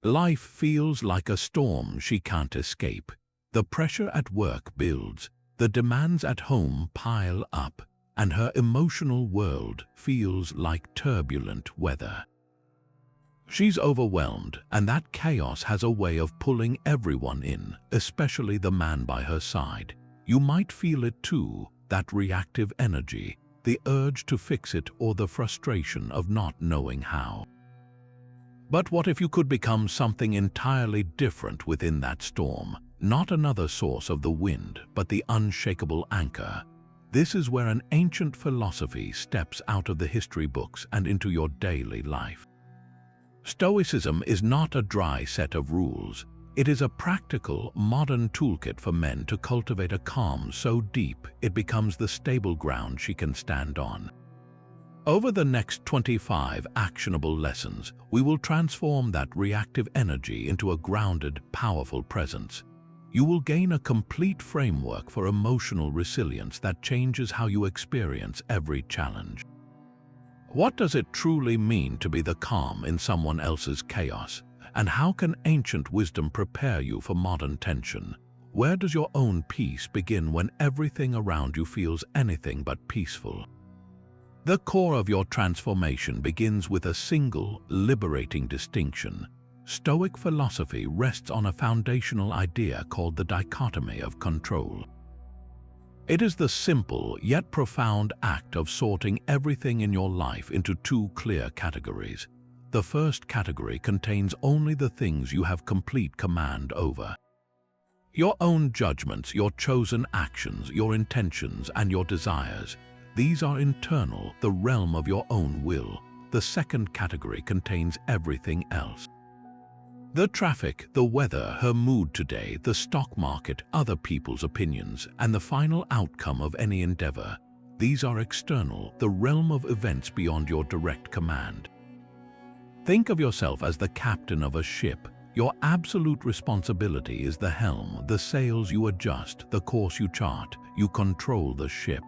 Life feels like a storm she can't escape. The pressure at work builds, the demands at home pile up, and her emotional world feels like turbulent weather. She's overwhelmed, and that chaos has a way of pulling everyone in, especially the man by her side. You might feel it too, that reactive energy, the urge to fix it or the frustration of not knowing how. But what if you could become something entirely different within that storm? Not another source of the wind, but the unshakable anchor. This is where an ancient philosophy steps out of the history books and into your daily life. Stoicism is not a dry set of rules. It is a practical, modern toolkit for men to cultivate a calm so deep it becomes the stable ground she can stand on. Over the next 25 actionable lessons, we will transform that reactive energy into a grounded, powerful presence. You will gain a complete framework for emotional resilience that changes how you experience every challenge. What does it truly mean to be the calm in someone else's chaos? And how can ancient wisdom prepare you for modern tension? Where does your own peace begin when everything around you feels anything but peaceful? The core of your transformation begins with a single, liberating distinction. Stoic philosophy rests on a foundational idea called the dichotomy of control. It is the simple yet profound act of sorting everything in your life into two clear categories. The first category contains only the things you have complete command over. Your own judgments, your chosen actions, your intentions, and your desires. These are internal, the realm of your own will. The second category contains everything else. The traffic, the weather, her mood today, the stock market, other people's opinions, and the final outcome of any endeavor. These are external, the realm of events beyond your direct command. Think of yourself as the captain of a ship. Your absolute responsibility is the helm, the sails you adjust, the course you chart. You control the ship.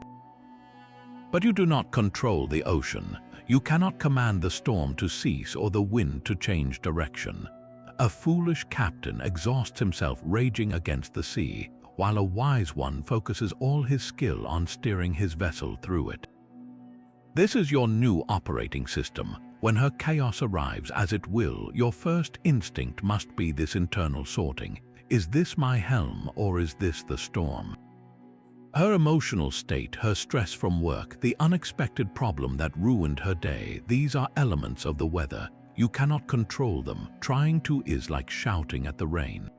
But you do not control the ocean. You cannot command the storm to cease or the wind to change direction. A foolish captain exhausts himself raging against the sea, while a wise one focuses all his skill on steering his vessel through it. This is your new operating system. When her chaos arrives, as it will, your first instinct must be this internal sorting. Is this my helm, or is this the storm? Her emotional state, her stress from work, the unexpected problem that ruined her day, these are elements of the weather. You cannot control them. Trying to is like shouting at the rain.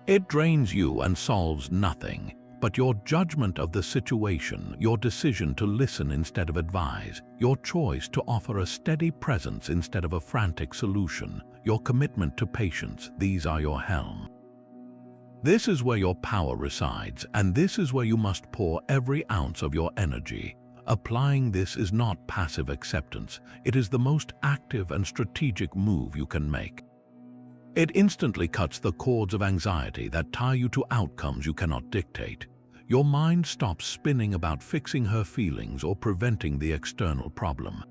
It drains you and solves nothing. But your judgment of the situation, your decision to listen instead of advise, your choice to offer a steady presence instead of a frantic solution, your commitment to patience, these are your helm. This is where your power resides, and this is where you must pour every ounce of your energy. Applying this is not passive acceptance. It is the most active and strategic move you can make. It instantly cuts the cords of anxiety that tie you to outcomes you cannot dictate. Your mind stops spinning about fixing her feelings or preventing the external problem.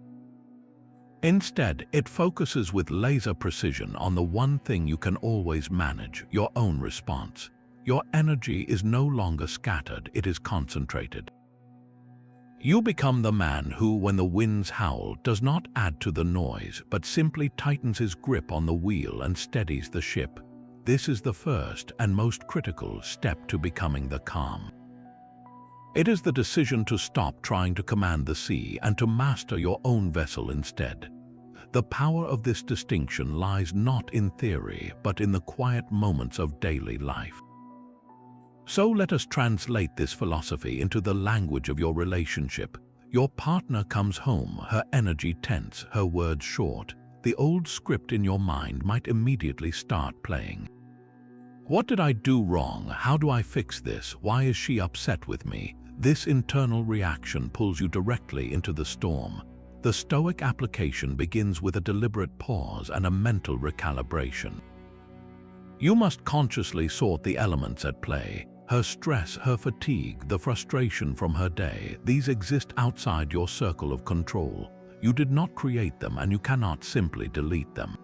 Instead, it focuses with laser precision on the one thing you can always manage, your own response. Your energy is no longer scattered, it is concentrated. You become the man who, when the winds howl, does not add to the noise, but simply tightens his grip on the wheel and steadies the ship. This is the first and most critical step to becoming the calm. It is the decision to stop trying to command the sea and to master your own vessel instead. The power of this distinction lies not in theory, but in the quiet moments of daily life. So let us translate this philosophy into the language of your relationship. Your partner comes home, her energy tense, her words short. The old script in your mind might immediately start playing. What did I do wrong? How do I fix this? Why is she upset with me? This internal reaction pulls you directly into the storm. The Stoic application begins with a deliberate pause and a mental recalibration. You must consciously sort the elements at play. Her stress, her fatigue, the frustration from her day, these exist outside your circle of control. You did not create them and you cannot simply delete them.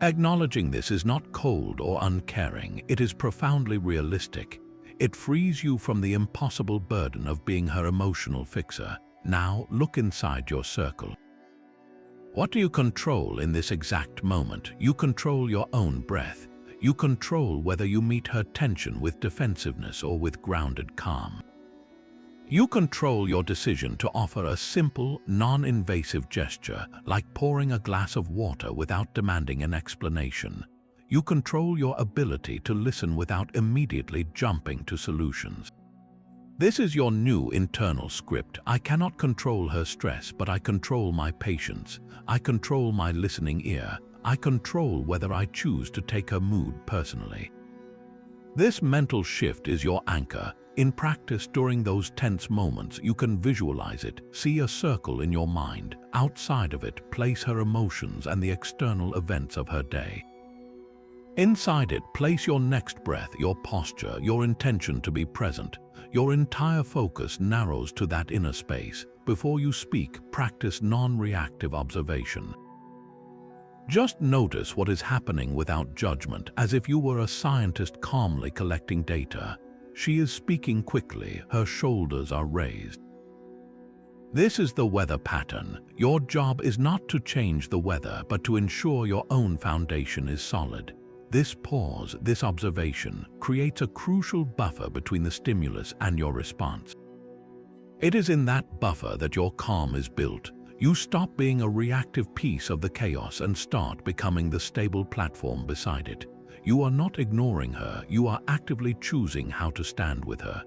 Acknowledging this is not cold or uncaring, it is profoundly realistic. It frees you from the impossible burden of being her emotional fixer. Now look inside your circle. What do you control in this exact moment? You control your own breath. You control whether you meet her tension with defensiveness or with grounded calm. You control your decision to offer a simple, non-invasive gesture, like pouring a glass of water without demanding an explanation. You control your ability to listen without immediately jumping to solutions. This is your new internal script. I cannot control her stress, but I control my patience. I control my listening ear. I control whether I choose to take her mood personally. This mental shift is your anchor. In practice, during those tense moments, you can visualize it, see a circle in your mind. Outside of it, place her emotions and the external events of her day. Inside it, place your next breath, your posture, your intention to be present. Your entire focus narrows to that inner space. Before you speak, practice non-reactive observation. Just notice what is happening without judgment, as if you were a scientist calmly collecting data. She is speaking quickly, her shoulders are raised. This is the weather pattern. Your job is not to change the weather, but to ensure your own foundation is solid. This pause, this observation, creates a crucial buffer between the stimulus and your response. It is in that buffer that your calm is built. You stop being a reactive piece of the chaos and start becoming the stable platform beside it. You are not ignoring her, you are actively choosing how to stand with her.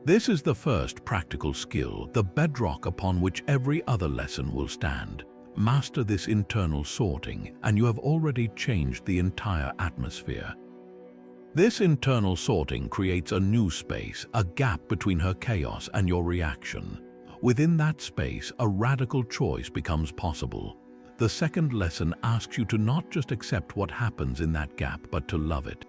This is the first practical skill, the bedrock upon which every other lesson will stand. Master this internal sorting, and you have already changed the entire atmosphere. This internal sorting creates a new space, a gap between her chaos and your reaction. Within that space, a radical choice becomes possible. The second lesson asks you to not just accept what happens in that gap, but to love it.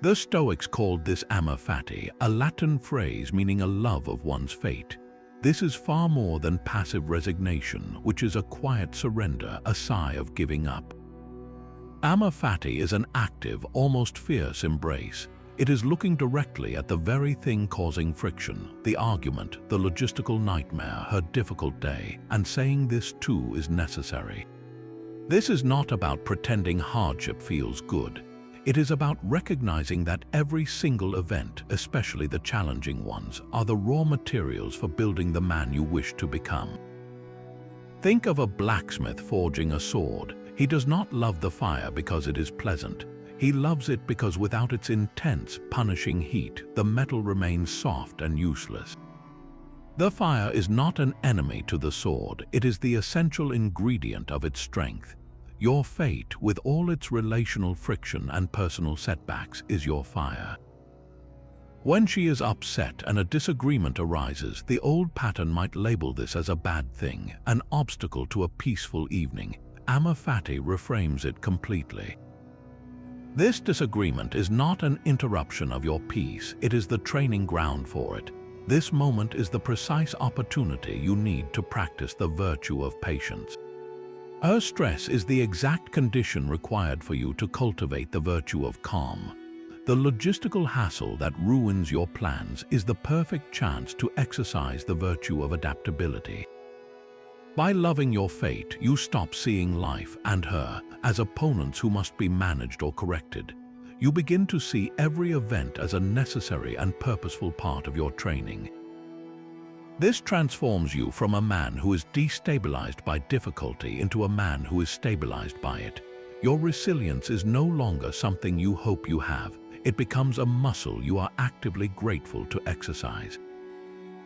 The Stoics called this amor fati, a Latin phrase meaning a love of one's fate. This is far more than passive resignation, which is a quiet surrender, a sigh of giving up. Amor fati is an active, almost fierce embrace. It is looking directly at the very thing causing friction, the argument, the logistical nightmare, her difficult day, and saying this too is necessary. This is not about pretending hardship feels good. It is about recognizing that every single event, especially the challenging ones, are the raw materials for building the man you wish to become. Think of a blacksmith forging a sword. He does not love the fire because it is pleasant. He loves it because without its intense, punishing heat, the metal remains soft and useless. The fire is not an enemy to the sword, it is the essential ingredient of its strength. Your fate, with all its relational friction and personal setbacks, is your fire. When she is upset and a disagreement arises, the old pattern might label this as a bad thing, an obstacle to a peaceful evening. Amor fati reframes it completely. This disagreement is not an interruption of your peace, it is the training ground for it. This moment is the precise opportunity you need to practice the virtue of patience. Her stress is the exact condition required for you to cultivate the virtue of calm. The logistical hassle that ruins your plans is the perfect chance to exercise the virtue of adaptability. By loving your fate, you stop seeing life and her as opponents who must be managed or corrected. You begin to see every event as a necessary and purposeful part of your training. This transforms you from a man who is destabilized by difficulty into a man who is stabilized by it. Your resilience is no longer something you hope you have. It becomes a muscle you are actively grateful to exercise.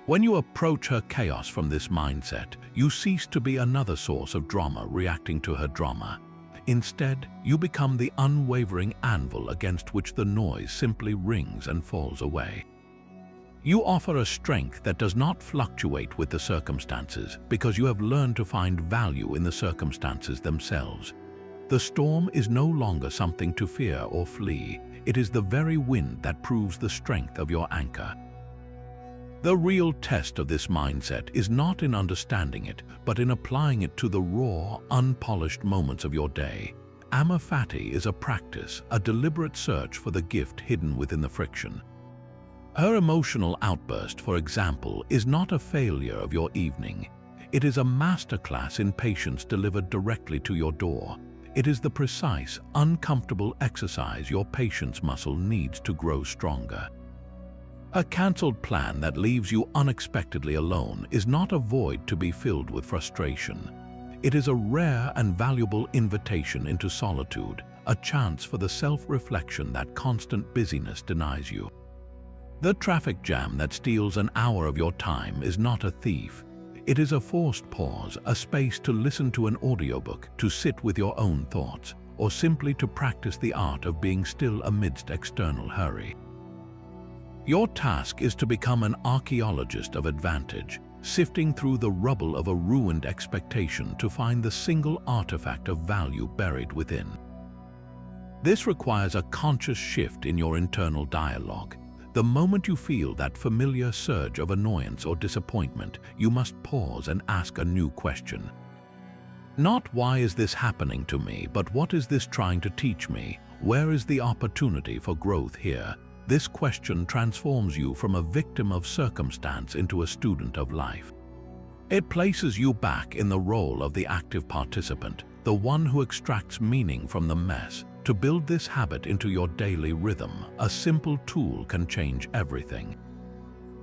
When you approach her chaos from this mindset, you cease to be another source of drama reacting to her drama. Instead, you become the unwavering anvil against which the noise simply rings and falls away. You offer a strength that does not fluctuate with the circumstances because you have learned to find value in the circumstances themselves. The storm is no longer something to fear or flee. It is the very wind that proves the strength of your anchor. The real test of this mindset is not in understanding it, but in applying it to the raw, unpolished moments of your day. Amor fati is a practice, a deliberate search for the gift hidden within the friction. Her emotional outburst, for example, is not a failure of your evening. It is a masterclass in patience delivered directly to your door. It is the precise, uncomfortable exercise your patience muscle needs to grow stronger. A cancelled plan that leaves you unexpectedly alone is not a void to be filled with frustration. It is a rare and valuable invitation into solitude, a chance for the self-reflection that constant busyness denies you. The traffic jam that steals an hour of your time is not a thief. It is a forced pause, a space to listen to an audiobook, to sit with your own thoughts, or simply to practice the art of being still amidst external hurry. Your task is to become an archaeologist of advantage, sifting through the rubble of a ruined expectation to find the single artifact of value buried within. This requires a conscious shift in your internal dialogue. The moment you feel that familiar surge of annoyance or disappointment, you must pause and ask a new question. Not why is this happening to me, but what is this trying to teach me? Where is the opportunity for growth here? This question transforms you from a victim of circumstance into a student of life. It places you back in the role of the active participant, the one who extracts meaning from the mess. To build this habit into your daily rhythm, a simple tool can change everything.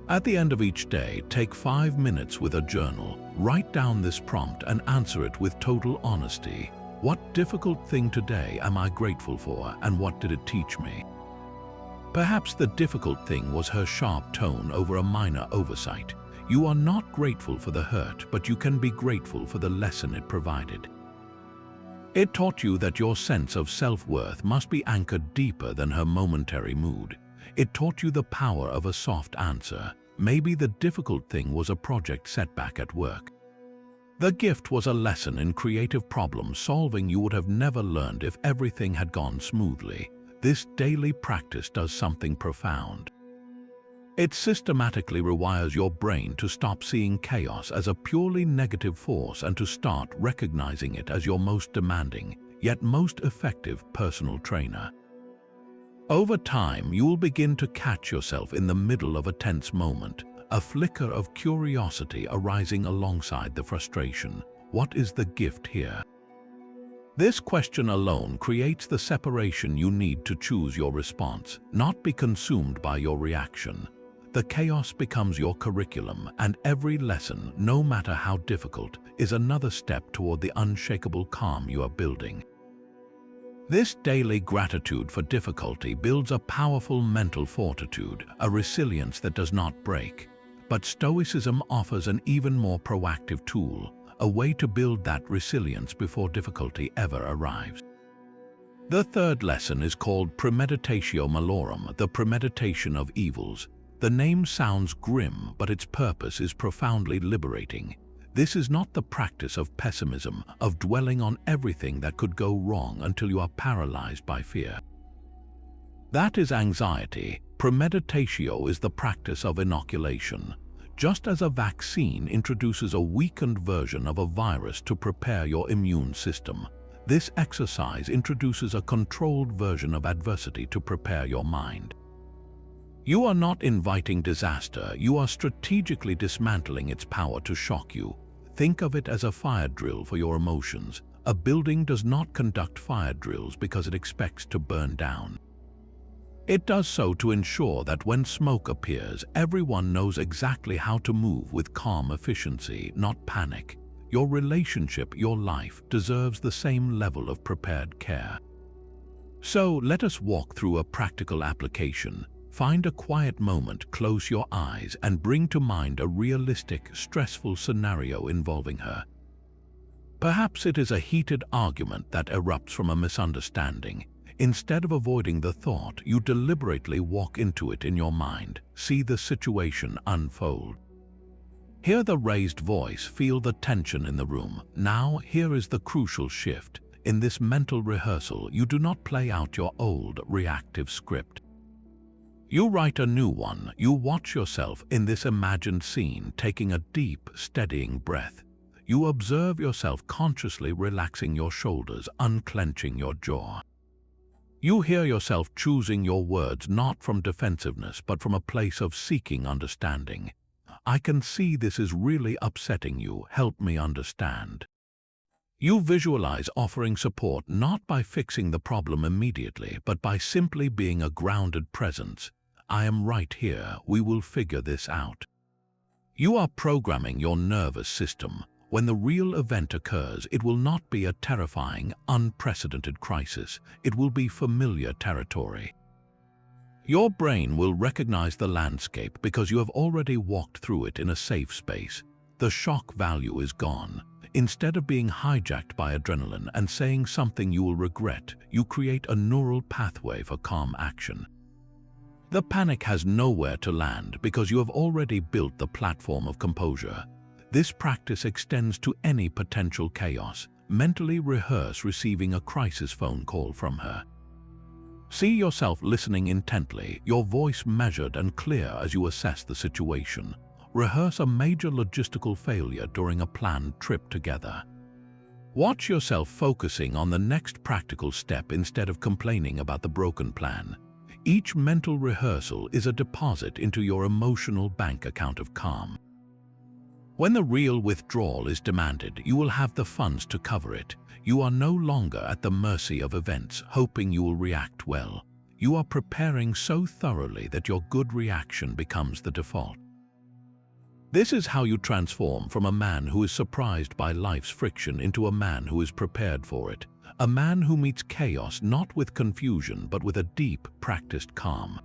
At the end of each day, take 5 minutes with a journal, write down this prompt and answer it with total honesty. What difficult thing today am I grateful for, and what did it teach me? Perhaps the difficult thing was her sharp tone over a minor oversight. You are not grateful for the hurt, but you can be grateful for the lesson it provided. It taught you that your sense of self-worth must be anchored deeper than her momentary mood. It taught you the power of a soft answer. Maybe the difficult thing was a project setback at work. The gift was a lesson in creative problem solving you would have never learned if everything had gone smoothly. This daily practice does something profound. It systematically rewires your brain to stop seeing chaos as a purely negative force and to start recognizing it as your most demanding, yet most effective personal trainer. Over time, you will begin to catch yourself in the middle of a tense moment, a flicker of curiosity arising alongside the frustration. What is the gift here? This question alone creates the separation you need to choose your response, not be consumed by your reaction. The chaos becomes your curriculum, and every lesson, no matter how difficult, is another step toward the unshakable calm you are building. This daily gratitude for difficulty builds a powerful mental fortitude, a resilience that does not break. But Stoicism offers an even more proactive tool, a way to build that resilience before difficulty ever arrives. The third lesson is called premeditatio malorum, the premeditation of evils. The name sounds grim, but its purpose is profoundly liberating. This is not the practice of pessimism, of dwelling on everything that could go wrong until you are paralyzed by fear. That is anxiety. Premeditatio is the practice of inoculation. Just as a vaccine introduces a weakened version of a virus to prepare your immune system, this exercise introduces a controlled version of adversity to prepare your mind. You are not inviting disaster, you are strategically dismantling its power to shock you. Think of it as a fire drill for your emotions. A building does not conduct fire drills because it expects to burn down. It does so to ensure that when smoke appears, everyone knows exactly how to move with calm efficiency, not panic. Your relationship, your life, deserves the same level of prepared care. So let us walk through a practical application. Find a quiet moment, close your eyes, and bring to mind a realistic, stressful scenario involving her. Perhaps it is a heated argument that erupts from a misunderstanding. Instead of avoiding the thought, you deliberately walk into it in your mind. See the situation unfold. Hear the raised voice, feel the tension in the room. Now, here is the crucial shift. In this mental rehearsal, you do not play out your old, reactive script. You write a new one. You watch yourself in this imagined scene, taking a deep, steadying breath. You observe yourself consciously relaxing your shoulders, unclenching your jaw. You hear yourself choosing your words not from defensiveness but from a place of seeking understanding. I can see this is really upsetting you. Help me understand. You visualize offering support not by fixing the problem immediately, but by simply being a grounded presence. I am right here. We will figure this out. You are programming your nervous system. When the real event occurs, it will not be a terrifying, unprecedented crisis. It will be familiar territory. Your brain will recognize the landscape because you have already walked through it in a safe space. The shock value is gone. Instead of being hijacked by adrenaline and saying something you will regret, you create a neural pathway for calm action. The panic has nowhere to land because you have already built the platform of composure. This practice extends to any potential chaos. Mentally rehearse receiving a crisis phone call from her. See yourself listening intently, your voice measured and clear as you assess the situation. Rehearse a major logistical failure during a planned trip together. Watch yourself focusing on the next practical step instead of complaining about the broken plan. Each mental rehearsal is a deposit into your emotional bank account of calm. When the real withdrawal is demanded, you will have the funds to cover it. You are no longer at the mercy of events, hoping you will react well. You are preparing so thoroughly that your good reaction becomes the default. This is how you transform from a man who is surprised by life's friction into a man who is prepared for it. A man who meets chaos not with confusion but with a deep, practiced calm.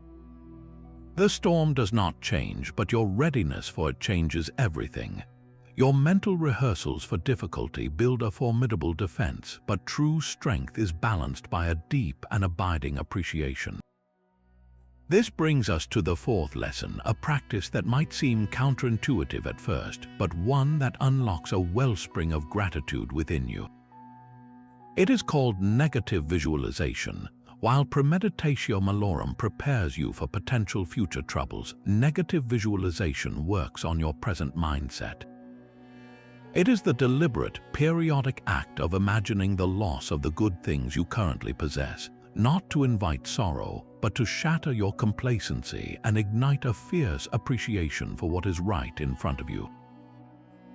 The storm does not change, but your readiness for it changes everything. Your mental rehearsals for difficulty build a formidable defense, but true strength is balanced by a deep and abiding appreciation. This brings us to the fourth lesson, a practice that might seem counterintuitive at first, but one that unlocks a wellspring of gratitude within you. It is called negative visualization. While premeditatio malorum prepares you for potential future troubles, negative visualization works on your present mindset. It is the deliberate, periodic act of imagining the loss of the good things you currently possess, not to invite sorrow, but to shatter your complacency and ignite a fierce appreciation for what is right in front of you.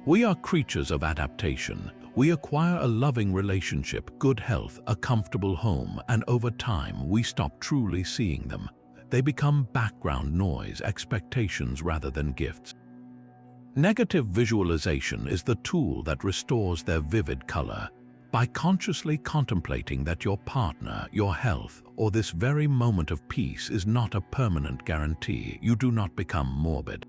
We are creatures of adaptation. We acquire a loving relationship, good health, a comfortable home, and over time we stop truly seeing them. They become background noise, expectations rather than gifts. Negative visualization is the tool that restores their vivid color. By consciously contemplating that your partner, your health, or this very moment of peace is not a permanent guarantee, you do not become morbid.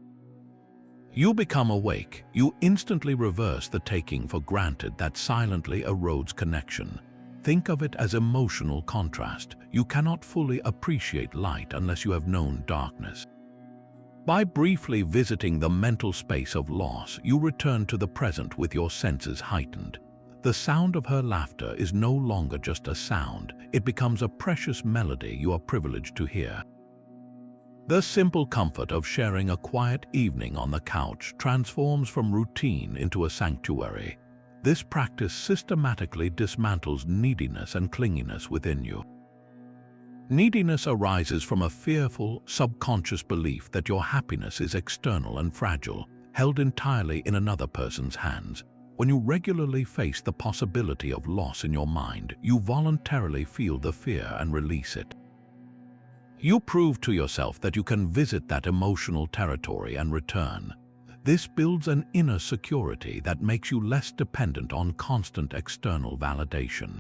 You become awake. You instantly reverse the taking for granted that silently erodes connection. Think of it as emotional contrast. You cannot fully appreciate light unless you have known darkness. By briefly visiting the mental space of loss, you return to the present with your senses heightened. The sound of her laughter is no longer just a sound. It becomes a precious melody you are privileged to hear. The simple comfort of sharing a quiet evening on the couch transforms from routine into a sanctuary. This practice systematically dismantles neediness and clinginess within you. Neediness arises from a fearful, subconscious belief that your happiness is external and fragile, held entirely in another person's hands. When you regularly face the possibility of loss in your mind, you voluntarily feel the fear and release it. You prove to yourself that you can visit that emotional territory and return. This builds an inner security that makes you less dependent on constant external validation.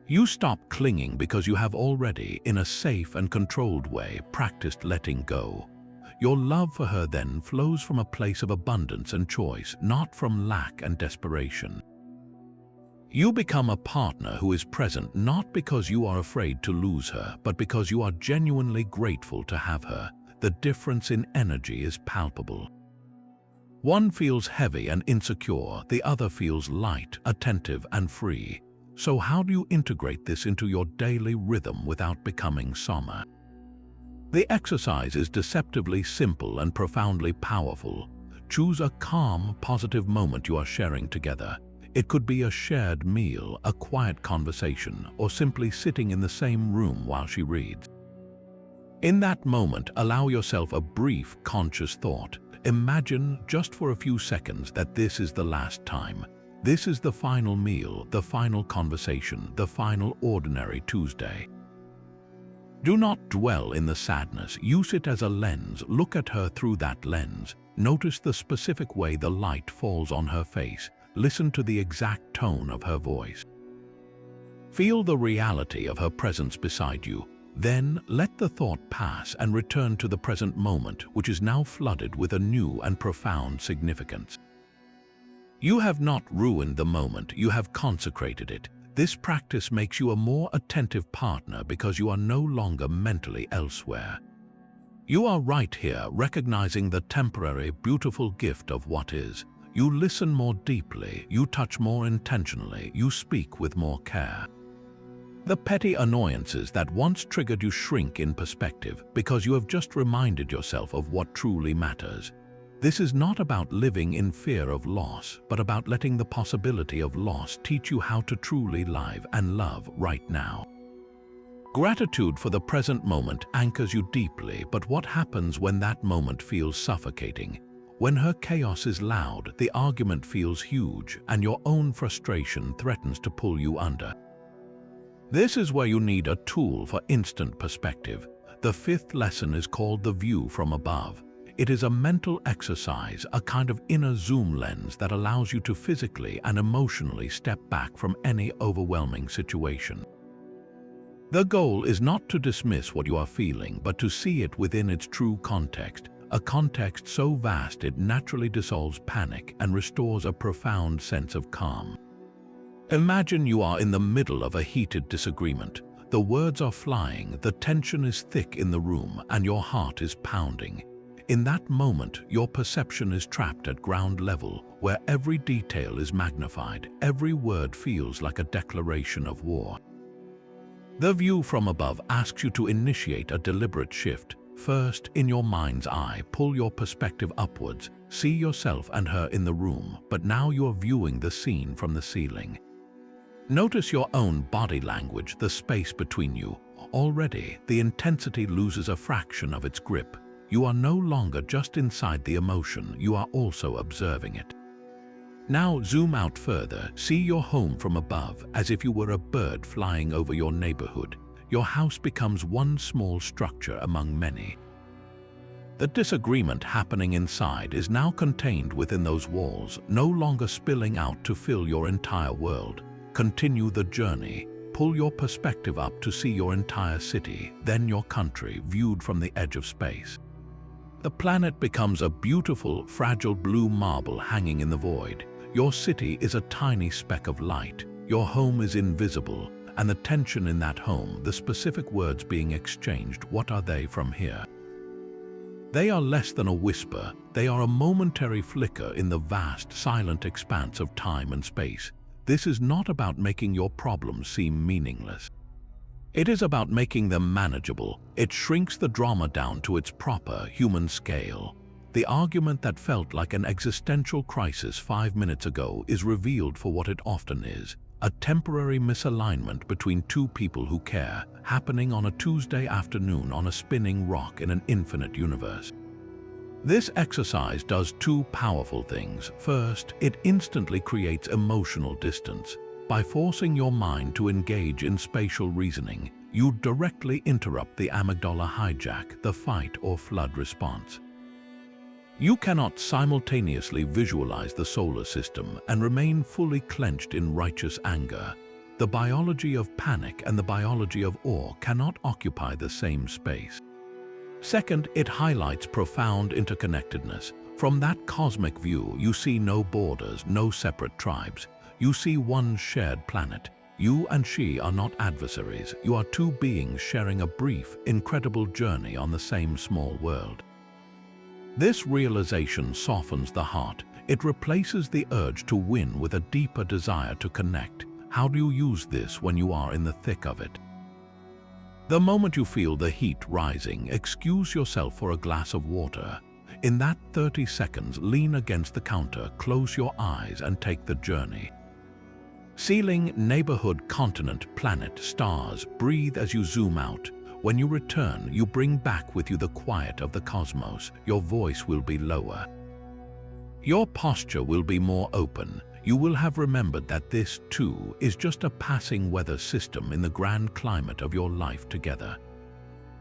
You stop clinging because you have already, in a safe and controlled way, practiced letting go. Your love for her then flows from a place of abundance and choice, not from lack and desperation. You become a partner who is present not because you are afraid to lose her, but because you are genuinely grateful to have her. The difference in energy is palpable. One feels heavy and insecure, the other feels light, attentive, and free. So how do you integrate this into your daily rhythm without becoming somber? The exercise is deceptively simple and profoundly powerful. Choose a calm, positive moment you are sharing together. It could be a shared meal, a quiet conversation, or simply sitting in the same room while she reads. In that moment, allow yourself a brief, conscious thought. Imagine, just for a few seconds, that this is the last time. This is the final meal, the final conversation, the final ordinary Tuesday. Do not dwell in the sadness. Use it as a lens. Look at her through that lens. Notice the specific way the light falls on her face. Listen to the exact tone of her voice. Feel the reality of her presence beside you. Then let the thought pass and return to the present moment, which is now flooded with a new and profound significance. You have not ruined the moment, you have consecrated it. This practice makes you a more attentive partner because you are no longer mentally elsewhere. You are right here, recognizing the temporary, beautiful gift of what is. You listen more deeply, you touch more intentionally, you speak with more care. The petty annoyances that once triggered you shrink in perspective because you have just reminded yourself of what truly matters. This is not about living in fear of loss, but about letting the possibility of loss teach you how to truly live and love right now. Gratitude for the present moment anchors you deeply, but what happens when that moment feels suffocating? When her chaos is loud, the argument feels huge, and your own frustration threatens to pull you under. This is where you need a tool for instant perspective. The fifth lesson is called the view from above. It is a mental exercise, a kind of inner zoom lens that allows you to physically and emotionally step back from any overwhelming situation. The goal is not to dismiss what you are feeling, but to see it within its true context, a context so vast it naturally dissolves panic and restores a profound sense of calm. Imagine you are in the middle of a heated disagreement. The words are flying, the tension is thick in the room, and your heart is pounding. In that moment, your perception is trapped at ground level, where every detail is magnified, every word feels like a declaration of war. The view from above asks you to initiate a deliberate shift. First, in your mind's eye, pull your perspective upwards. See yourself and her in the room, but now you are viewing the scene from the ceiling. Notice your own body language, the space between you. Already, the intensity loses a fraction of its grip. You are no longer just inside the emotion, you are also observing it. Now zoom out further, see your home from above, as if you were a bird flying over your neighborhood. Your house becomes one small structure among many. The disagreement happening inside is now contained within those walls, no longer spilling out to fill your entire world. Continue the journey. Pull your perspective up to see your entire city, then your country, viewed from the edge of space. The planet becomes a beautiful, fragile blue marble hanging in the void. Your city is a tiny speck of light. Your home is invisible, and the tension in that home, the specific words being exchanged, what are they from here? They are less than a whisper. They are a momentary flicker in the vast, silent expanse of time and space. This is not about making your problems seem meaningless. It is about making them manageable. It shrinks the drama down to its proper human scale. The argument that felt like an existential crisis 5 minutes ago is revealed for what it often is, a temporary misalignment between two people who care, happening on a Tuesday afternoon on a spinning rock in an infinite universe. This exercise does two powerful things. First, it instantly creates emotional distance. By forcing your mind to engage in spatial reasoning, you directly interrupt the amygdala hijack, the fight or flood response. You cannot simultaneously visualize the solar system and remain fully clenched in righteous anger. The biology of panic and the biology of awe cannot occupy the same space. Second, it highlights profound interconnectedness. From that cosmic view, you see no borders, no separate tribes. You see one shared planet. You and she are not adversaries. You are two beings sharing a brief, incredible journey on the same small world. This realization softens the heart. It replaces the urge to win with a deeper desire to connect. How do you use this when you are in the thick of it? The moment you feel the heat rising, excuse yourself for a glass of water. In that 30 seconds, lean against the counter, close your eyes and take the journey. Ceiling, neighborhood, continent, planet, stars, breathe as you zoom out. When you return, you bring back with you the quiet of the cosmos. Your voice will be lower. Your posture will be more open. You will have remembered that this, too, is just a passing weather system in the grand climate of your life together.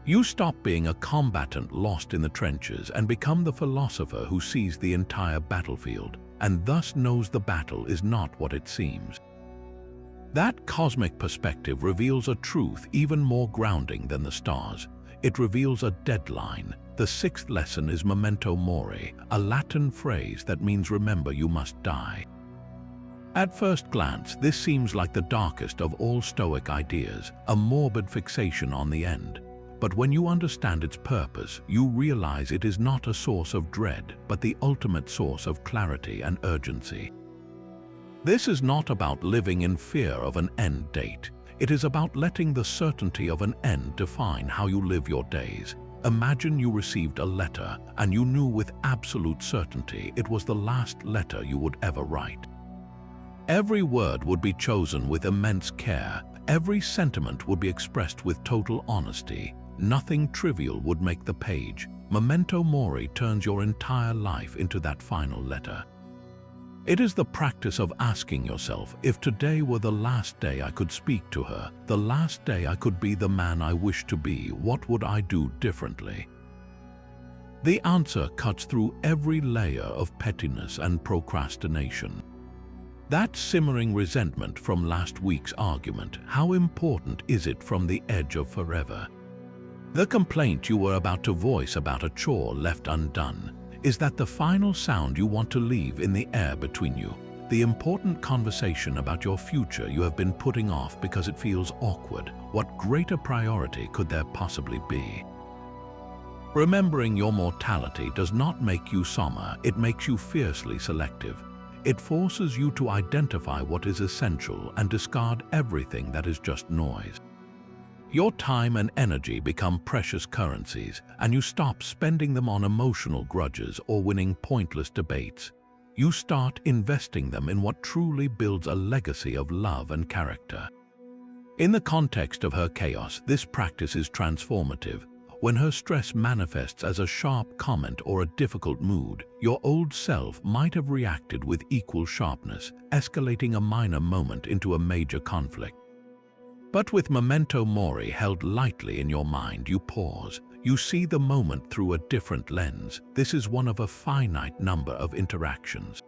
You stop being a combatant lost in the trenches and become the philosopher who sees the entire battlefield, and thus knows the battle is not what it seems. That cosmic perspective reveals a truth even more grounding than the stars. It reveals a deadline. The sixth lesson is memento mori, a Latin phrase that means remember you must die. At first glance, this seems like the darkest of all Stoic ideas, a morbid fixation on the end. But when you understand its purpose, you realize it is not a source of dread, but the ultimate source of clarity and urgency. This is not about living in fear of an end date. It is about letting the certainty of an end define how you live your days. Imagine you received a letter and you knew with absolute certainty it was the last letter you would ever write. Every word would be chosen with immense care. Every sentiment would be expressed with total honesty. Nothing trivial would make the page. Memento mori turns your entire life into that final letter. It is the practice of asking yourself, if today were the last day I could speak to her, the last day I could be the man I wish to be, what would I do differently? The answer cuts through every layer of pettiness and procrastination. That simmering resentment from last week's argument, how important is it from the edge of forever? The complaint you were about to voice about a chore left undone. Is that the final sound you want to leave in the air between you? The important conversation about your future you have been putting off because it feels awkward. What greater priority could there possibly be? Remembering your mortality does not make you somber, it makes you fiercely selective. It forces you to identify what is essential and discard everything that is just noise. Your time and energy become precious currencies, and you stop spending them on emotional grudges or winning pointless debates. You start investing them in what truly builds a legacy of love and character. In the context of her chaos, this practice is transformative. When her stress manifests as a sharp comment or a difficult mood, your old self might have reacted with equal sharpness, escalating a minor moment into a major conflict. But with memento mori held lightly in your mind, you pause. You see the moment through a different lens. This is one of a finite number of interactions.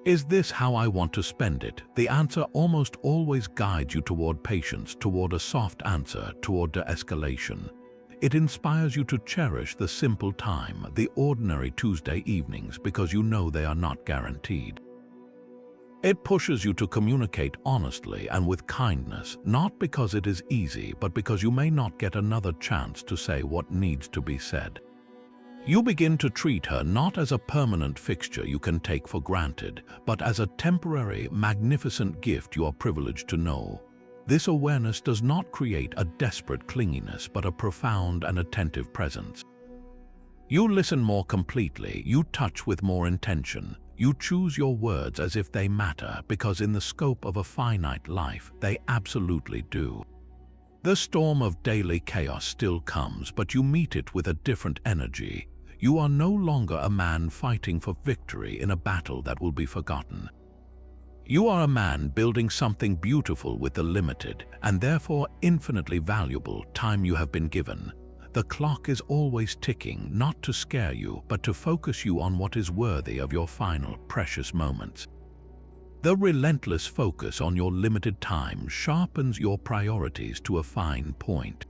Is this how I want to spend it? The answer almost always guides you toward patience, toward a soft answer, toward de-escalation. It inspires you to cherish the simple time, the ordinary Tuesday evenings, because you know they are not guaranteed. It pushes you to communicate honestly and with kindness, not because it is easy, but because you may not get another chance to say what needs to be said. You begin to treat her not as a permanent fixture you can take for granted, but as a temporary, magnificent gift you are privileged to know. This awareness does not create a desperate clinginess, but a profound and attentive presence. You listen more completely, you touch with more intention. You choose your words as if they matter, because in the scope of a finite life, they absolutely do. The storm of daily chaos still comes, but you meet it with a different energy. You are no longer a man fighting for victory in a battle that will be forgotten. You are a man building something beautiful with the limited, and therefore infinitely valuable, time you have been given. The clock is always ticking, not to scare you, but to focus you on what is worthy of your final, precious moments. The relentless focus on your limited time sharpens your priorities to a fine point.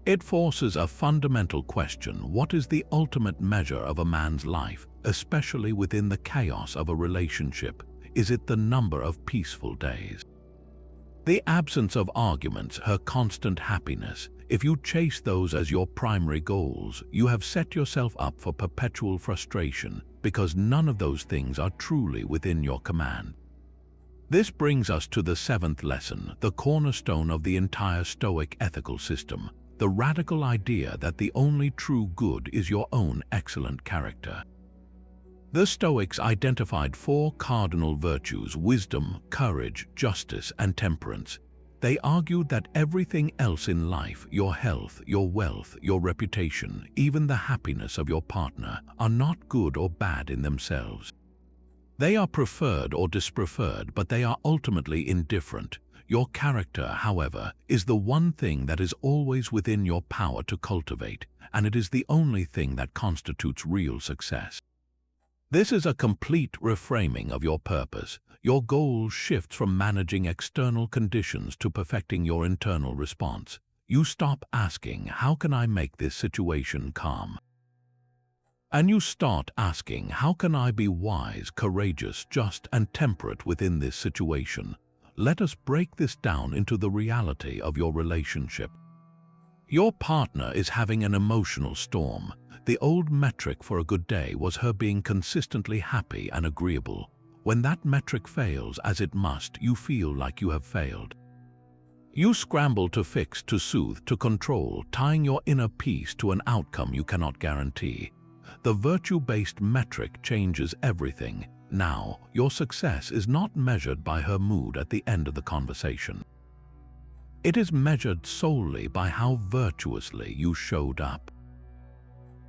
It forces a fundamental question: what is the ultimate measure of a man's life, especially within the chaos of a relationship? Is it the number of peaceful days? The absence of arguments, her constant happiness? If you chase those as your primary goals, you have set yourself up for perpetual frustration, because none of those things are truly within your command. This brings us to the seventh lesson, the cornerstone of the entire Stoic ethical system, the radical idea that the only true good is your own excellent character. The Stoics identified four cardinal virtues: wisdom, courage, justice, and temperance. They argued that everything else in life, your health, your wealth, your reputation, even the happiness of your partner, are not good or bad in themselves. They are preferred or dispreferred, but they are ultimately indifferent. Your character, however, is the one thing that is always within your power to cultivate, and it is the only thing that constitutes real success. This is a complete reframing of your purpose. Your goal shifts from managing external conditions to perfecting your internal response. You stop asking, "How can I make this situation calm?" And you start asking, "How can I be wise, courageous, just, and temperate within this situation?" Let us break this down into the reality of your relationship. Your partner is having an emotional storm. The old metric for a good day was her being consistently happy and agreeable. When that metric fails, as it must, you feel like you have failed. You scramble to fix, to soothe, to control, tying your inner peace to an outcome you cannot guarantee. The virtue-based metric changes everything. Now, your success is not measured by her mood at the end of the conversation. It is measured solely by how virtuously you showed up.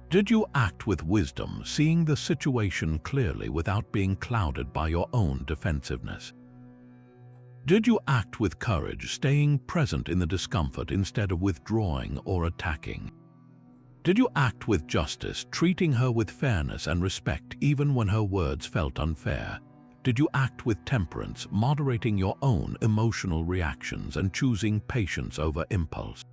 Did you act with wisdom, seeing the situation clearly without being clouded by your own defensiveness? Did you act with courage, staying present in the discomfort instead of withdrawing or attacking? Did you act with justice, treating her with fairness and respect even when her words felt unfair? Did you act with temperance, moderating your own emotional reactions and choosing patience over impulse?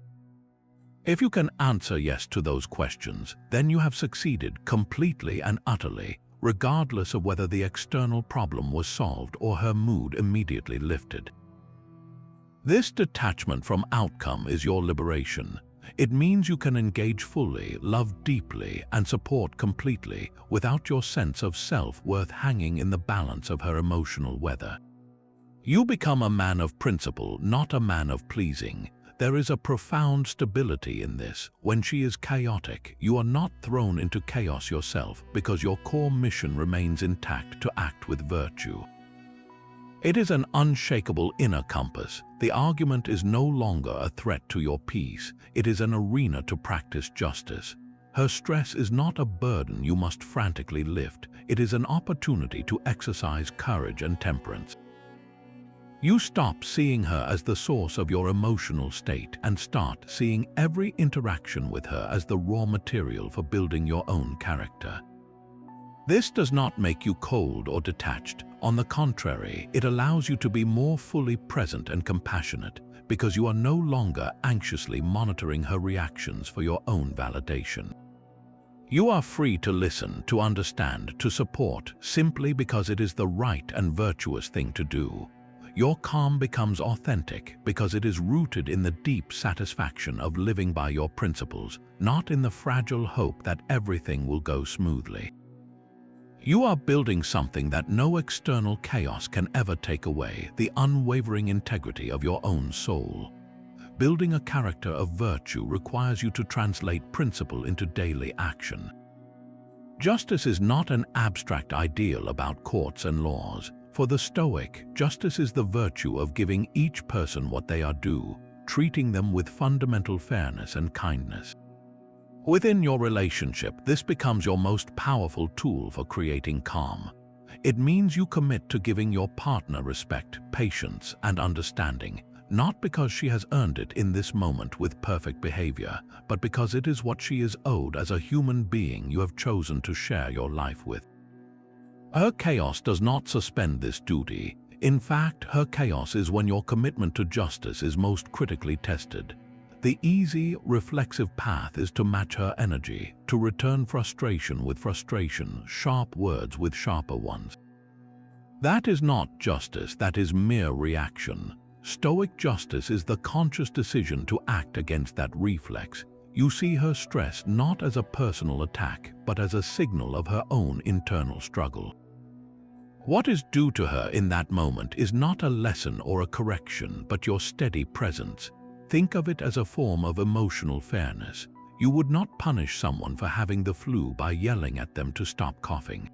If you can answer yes to those questions, then you have succeeded completely and utterly, regardless of whether the external problem was solved or her mood immediately lifted. This detachment from outcome is your liberation. It means you can engage fully, love deeply, and support completely without your sense of self-worth hanging in the balance of her emotional weather. You become a man of principle, not a man of pleasing. There is a profound stability in this. When she is chaotic, you are not thrown into chaos yourself because your core mission remains intact to act with virtue. It is an unshakable inner compass. The argument is no longer a threat to your peace. It is an arena to practice justice. Her stress is not a burden you must frantically lift. It is an opportunity to exercise courage and temperance. You stop seeing her as the source of your emotional state and start seeing every interaction with her as the raw material for building your own character. This does not make you cold or detached. On the contrary, it allows you to be more fully present and compassionate because you are no longer anxiously monitoring her reactions for your own validation. You are free to listen, to understand, to support, simply because it is the right and virtuous thing to do. Your calm becomes authentic because it is rooted in the deep satisfaction of living by your principles, not in the fragile hope that everything will go smoothly. You are building something that no external chaos can ever take away, the unwavering integrity of your own soul. Building a character of virtue requires you to translate principle into daily action. Justice is not an abstract ideal about courts and laws. For the Stoic, justice is the virtue of giving each person what they are due, treating them with fundamental fairness and kindness. Within your relationship, this becomes your most powerful tool for creating calm. It means you commit to giving your partner respect, patience, and understanding, not because she has earned it in this moment with perfect behavior, but because it is what she is owed as a human being you have chosen to share your life with. Her chaos does not suspend this duty. In fact, her chaos is when your commitment to justice is most critically tested. The easy, reflexive path is to match her energy, to return frustration with frustration, sharp words with sharper ones. That is not justice, that is mere reaction. Stoic justice is the conscious decision to act against that reflex. You see her stress not as a personal attack, but as a signal of her own internal struggle. What is due to her in that moment is not a lesson or a correction, but your steady presence. Think of it as a form of emotional fairness. You would not punish someone for having the flu by yelling at them to stop coughing.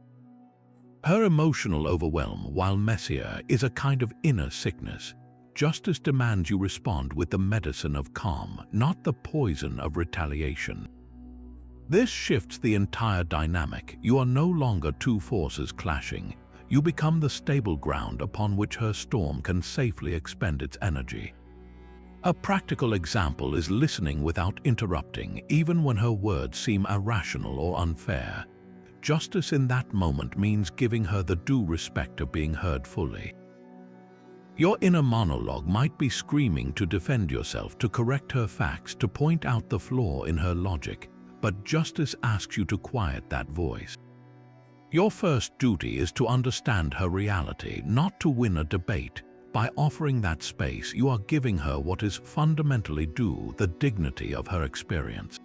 Her emotional overwhelm, while messier, is a kind of inner sickness. Justice demands you respond with the medicine of calm, not the poison of retaliation. This shifts the entire dynamic. You are no longer two forces clashing. You become the stable ground upon which her storm can safely expend its energy. A practical example is listening without interrupting, even when her words seem irrational or unfair. Justice in that moment means giving her the due respect of being heard fully. Your inner monologue might be screaming to defend yourself, to correct her facts, to point out the flaw in her logic, but justice asks you to quiet that voice. Your first duty is to understand her reality, not to win a debate. By offering that space, you are giving her what is fundamentally due, the dignity of her experience.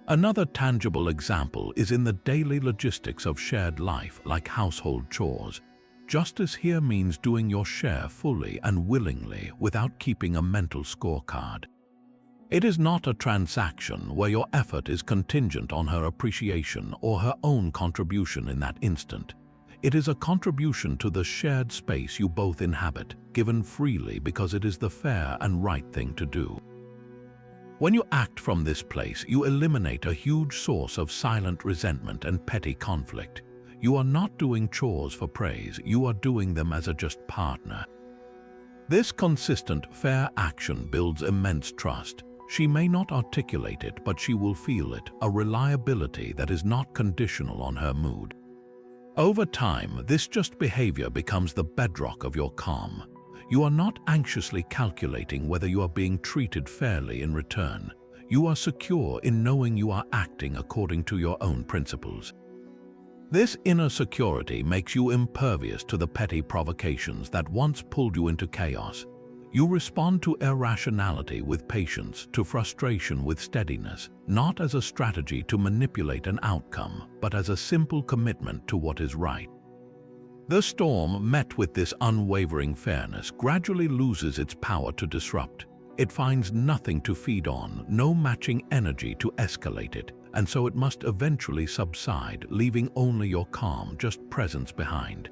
Another tangible example is in the daily logistics of shared life, like household chores. Justice here means doing your share fully and willingly without keeping a mental scorecard. It is not a transaction where your effort is contingent on her appreciation or her own contribution in that instant. It is a contribution to the shared space you both inhabit, given freely because it is the fair and right thing to do. When you act from this place, you eliminate a huge source of silent resentment and petty conflict. You are not doing chores for praise, you are doing them as a just partner. This consistent, fair action builds immense trust. She may not articulate it, but she will feel it, a reliability that is not conditional on her mood. Over time, this just behavior becomes the bedrock of your calm. You are not anxiously calculating whether you are being treated fairly in return. You are secure in knowing you are acting according to your own principles. This inner security makes you impervious to the petty provocations that once pulled you into chaos. You respond to irrationality with patience, to frustration with steadiness, not as a strategy to manipulate an outcome, but as a simple commitment to what is right. The storm, met with this unwavering fairness, gradually loses its power to disrupt. It finds nothing to feed on, no matching energy to escalate it, and so it must eventually subside, leaving only your calm, just presence behind.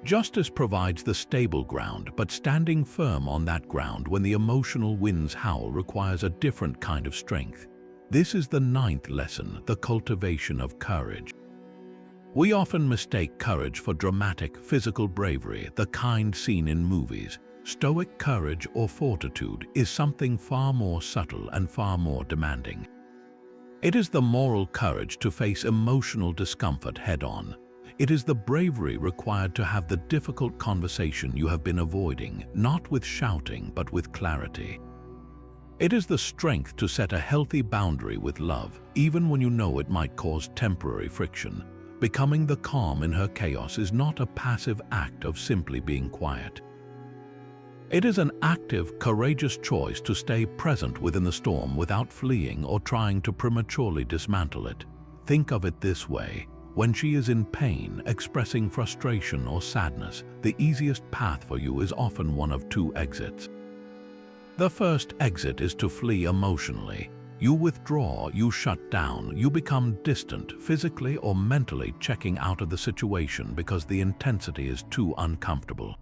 Justice provides the stable ground, but standing firm on that ground when the emotional winds howl requires a different kind of strength. This is the ninth lesson, the cultivation of courage. We often mistake courage for dramatic, physical bravery, the kind seen in movies. Stoic courage or fortitude is something far more subtle and far more demanding. It is the moral courage to face emotional discomfort head-on. It is the bravery required to have the difficult conversation you have been avoiding, not with shouting but with clarity. It is the strength to set a healthy boundary with love, even when you know it might cause temporary friction. Becoming the calm in her chaos is not a passive act of simply being quiet. It is an active, courageous choice to stay present within the storm without fleeing or trying to prematurely dismantle it. Think of it this way. When she is in pain, expressing frustration or sadness, the easiest path for you is often one of two exits. The first exit is to flee emotionally. You withdraw, you shut down, you become distant, physically or mentally checking out of the situation because the intensity is too uncomfortable.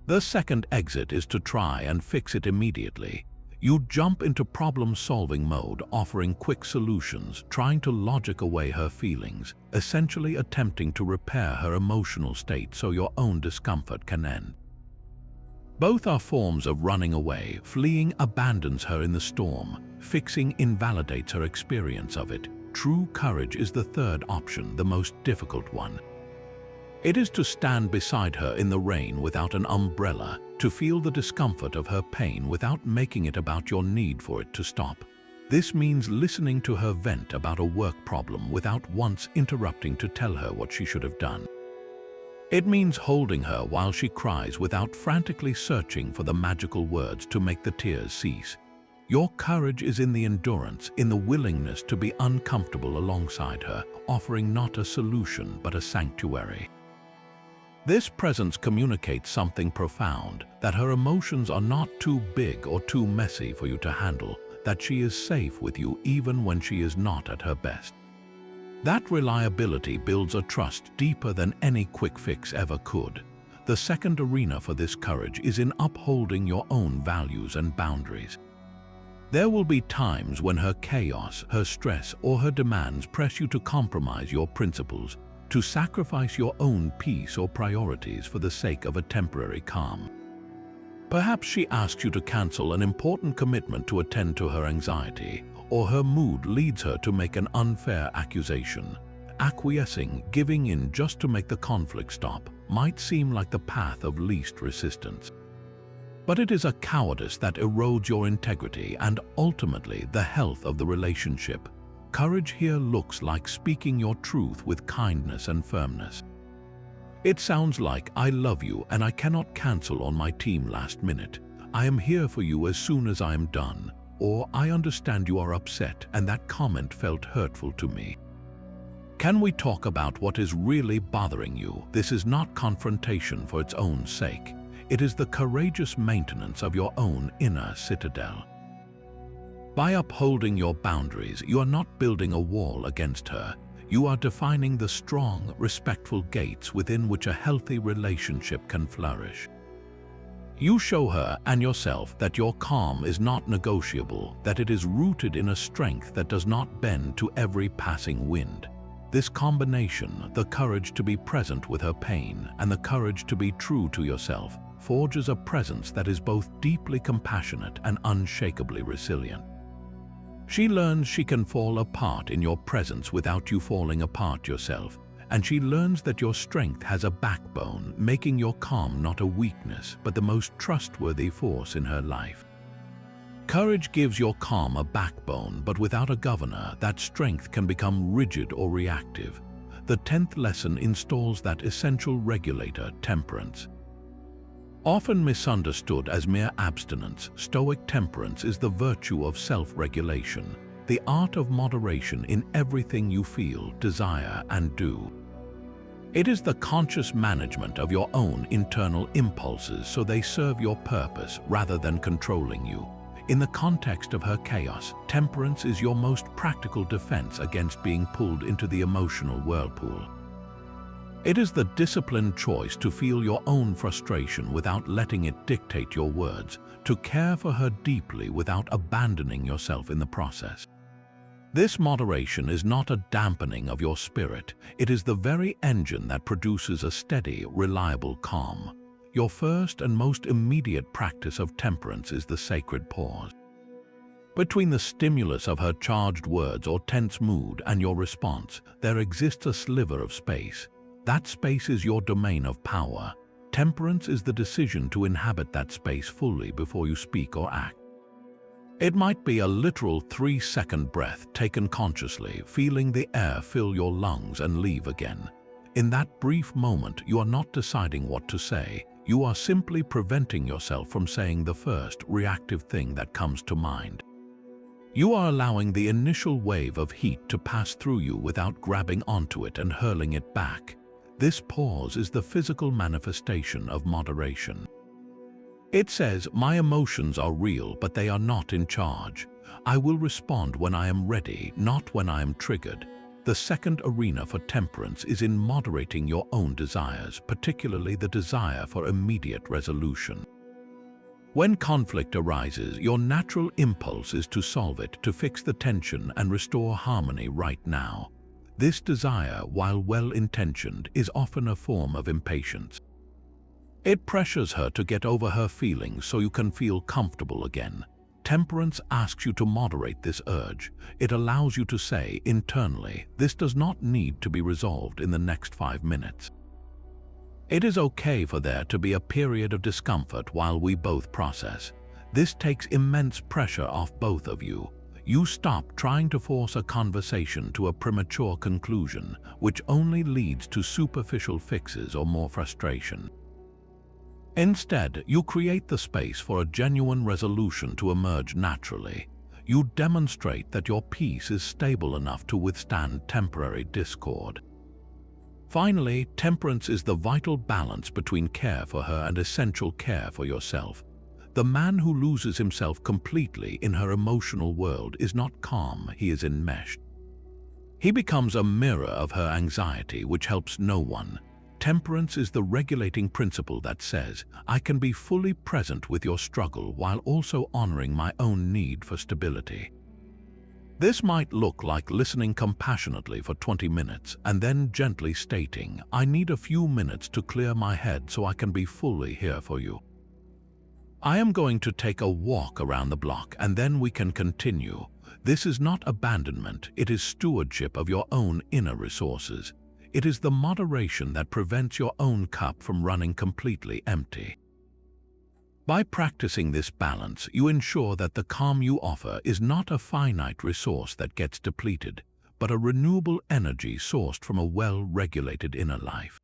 The second exit is to try and fix it immediately. You jump into problem-solving mode, offering quick solutions, trying to logic away her feelings, essentially attempting to repair her emotional state so your own discomfort can end. Both are forms of running away. Fleeing abandons her in the storm. Fixing invalidates her experience of it. True courage is the third option, the most difficult one. It is to stand beside her in the rain without an umbrella, to feel the discomfort of her pain without making it about your need for it to stop. This means listening to her vent about a work problem without once interrupting to tell her what she should have done. It means holding her while she cries without frantically searching for the magical words to make the tears cease. Your courage is in the endurance, in the willingness to be uncomfortable alongside her, offering not a solution but a sanctuary. This presence communicates something profound, that her emotions are not too big or too messy for you to handle, that she is safe with you even when she is not at her best. That reliability builds a trust deeper than any quick fix ever could. The second arena for this courage is in upholding your own values and boundaries. There will be times when her chaos, her stress, or her demands press you to compromise your principles, to sacrifice your own peace or priorities for the sake of a temporary calm. Perhaps she asks you to cancel an important commitment to attend to her anxiety, or her mood leads her to make an unfair accusation. Acquiescing, giving in just to make the conflict stop, might seem like the path of least resistance. But it is a cowardice that erodes your integrity and ultimately the health of the relationship. Courage here looks like speaking your truth with kindness and firmness. It sounds like, "I love you and I cannot cancel on my team last minute. I am here for you as soon as I am done," or "I understand you are upset and that comment felt hurtful to me. Can we talk about what is really bothering you?" This is not confrontation for its own sake. It is the courageous maintenance of your own inner citadel. By upholding your boundaries, you are not building a wall against her. You are defining the strong, respectful gates within which a healthy relationship can flourish. You show her and yourself that your calm is not negotiable, that it is rooted in a strength that does not bend to every passing wind. This combination, the courage to be present with her pain and the courage to be true to yourself, forges a presence that is both deeply compassionate and unshakably resilient. She learns she can fall apart in your presence without you falling apart yourself, and she learns that your strength has a backbone, making your calm not a weakness, but the most trustworthy force in her life. Courage gives your calm a backbone, but without a governor, that strength can become rigid or reactive. The 10th lesson installs that essential regulator, temperance. Often misunderstood as mere abstinence, Stoic temperance is the virtue of self-regulation, the art of moderation in everything you feel, desire, and do. It is the conscious management of your own internal impulses so they serve your purpose rather than controlling you. In the context of her chaos, temperance is your most practical defense against being pulled into the emotional whirlpool. It is the disciplined choice to feel your own frustration without letting it dictate your words, to care for her deeply without abandoning yourself in the process. This moderation is not a dampening of your spirit, it is the very engine that produces a steady, reliable calm. Your first and most immediate practice of temperance is the sacred pause. Between the stimulus of her charged words or tense mood and your response, there exists a sliver of space. That space is your domain of power. Temperance is the decision to inhabit that space fully before you speak or act. It might be a literal 3-second breath taken consciously, feeling the air fill your lungs and leave again. In that brief moment, you are not deciding what to say. You are simply preventing yourself from saying the first reactive thing that comes to mind. You are allowing the initial wave of heat to pass through you without grabbing onto it and hurling it back. This pause is the physical manifestation of moderation. It says, "My emotions are real, but they are not in charge. I will respond when I am ready, not when I am triggered." The second arena for temperance is in moderating your own desires, particularly the desire for immediate resolution. When conflict arises, your natural impulse is to solve it, to fix the tension and restore harmony right now. This desire, while well-intentioned, is often a form of impatience. It pressures her to get over her feelings so you can feel comfortable again. Temperance asks you to moderate this urge. It allows you to say internally, "This does not need to be resolved in the next 5 minutes." It is okay for there to be a period of discomfort while we both process. This takes immense pressure off both of you. You stop trying to force a conversation to a premature conclusion, which only leads to superficial fixes or more frustration. Instead, you create the space for a genuine resolution to emerge naturally. You demonstrate that your peace is stable enough to withstand temporary discord. Finally, temperance is the vital balance between care for her and essential care for yourself. The man who loses himself completely in her emotional world is not calm, he is enmeshed. He becomes a mirror of her anxiety, which helps no one. Temperance is the regulating principle that says, I can be fully present with your struggle while also honoring my own need for stability. This might look like listening compassionately for 20 minutes and then gently stating, I need a few minutes to clear my head so I can be fully here for you. I am going to take a walk around the block and then we can continue. This is not abandonment, it is stewardship of your own inner resources. It is the moderation that prevents your own cup from running completely empty. By practicing this balance, you ensure that the calm you offer is not a finite resource that gets depleted, but a renewable energy sourced from a well-regulated inner life.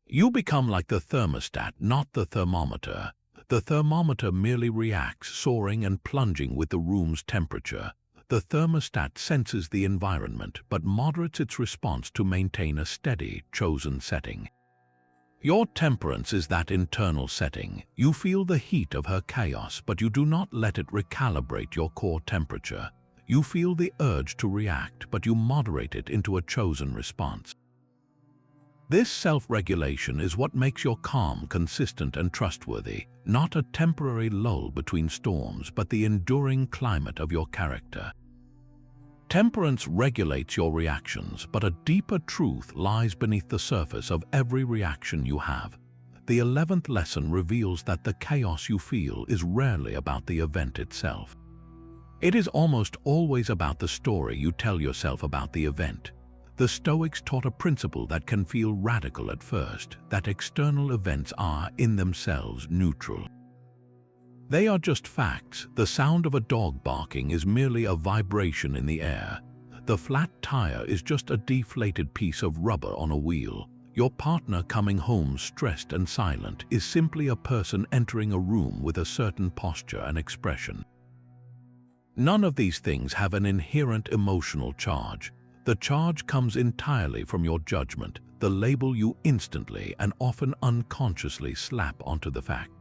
You become like the thermostat, not the thermometer. The thermometer merely reacts, soaring and plunging with the room's temperature. The thermostat senses the environment, but moderates its response to maintain a steady, chosen setting. Your temperance is that internal setting. You feel the heat of her chaos, but you do not let it recalibrate your core temperature. You feel the urge to react, but you moderate it into a chosen response. This self-regulation is what makes your calm consistent and trustworthy, not a temporary lull between storms, but the enduring climate of your character. Temperance regulates your reactions, but a deeper truth lies beneath the surface of every reaction you have. The 11th lesson reveals that the chaos you feel is rarely about the event itself. It is almost always about the story you tell yourself about the event. The Stoics taught a principle that can feel radical at first, that external events are, in themselves, neutral. They are just facts. The sound of a dog barking is merely a vibration in the air. The flat tire is just a deflated piece of rubber on a wheel. Your partner coming home stressed and silent is simply a person entering a room with a certain posture and expression. None of these things have an inherent emotional charge. The charge comes entirely from your judgment, the label you instantly and often unconsciously slap onto the fact.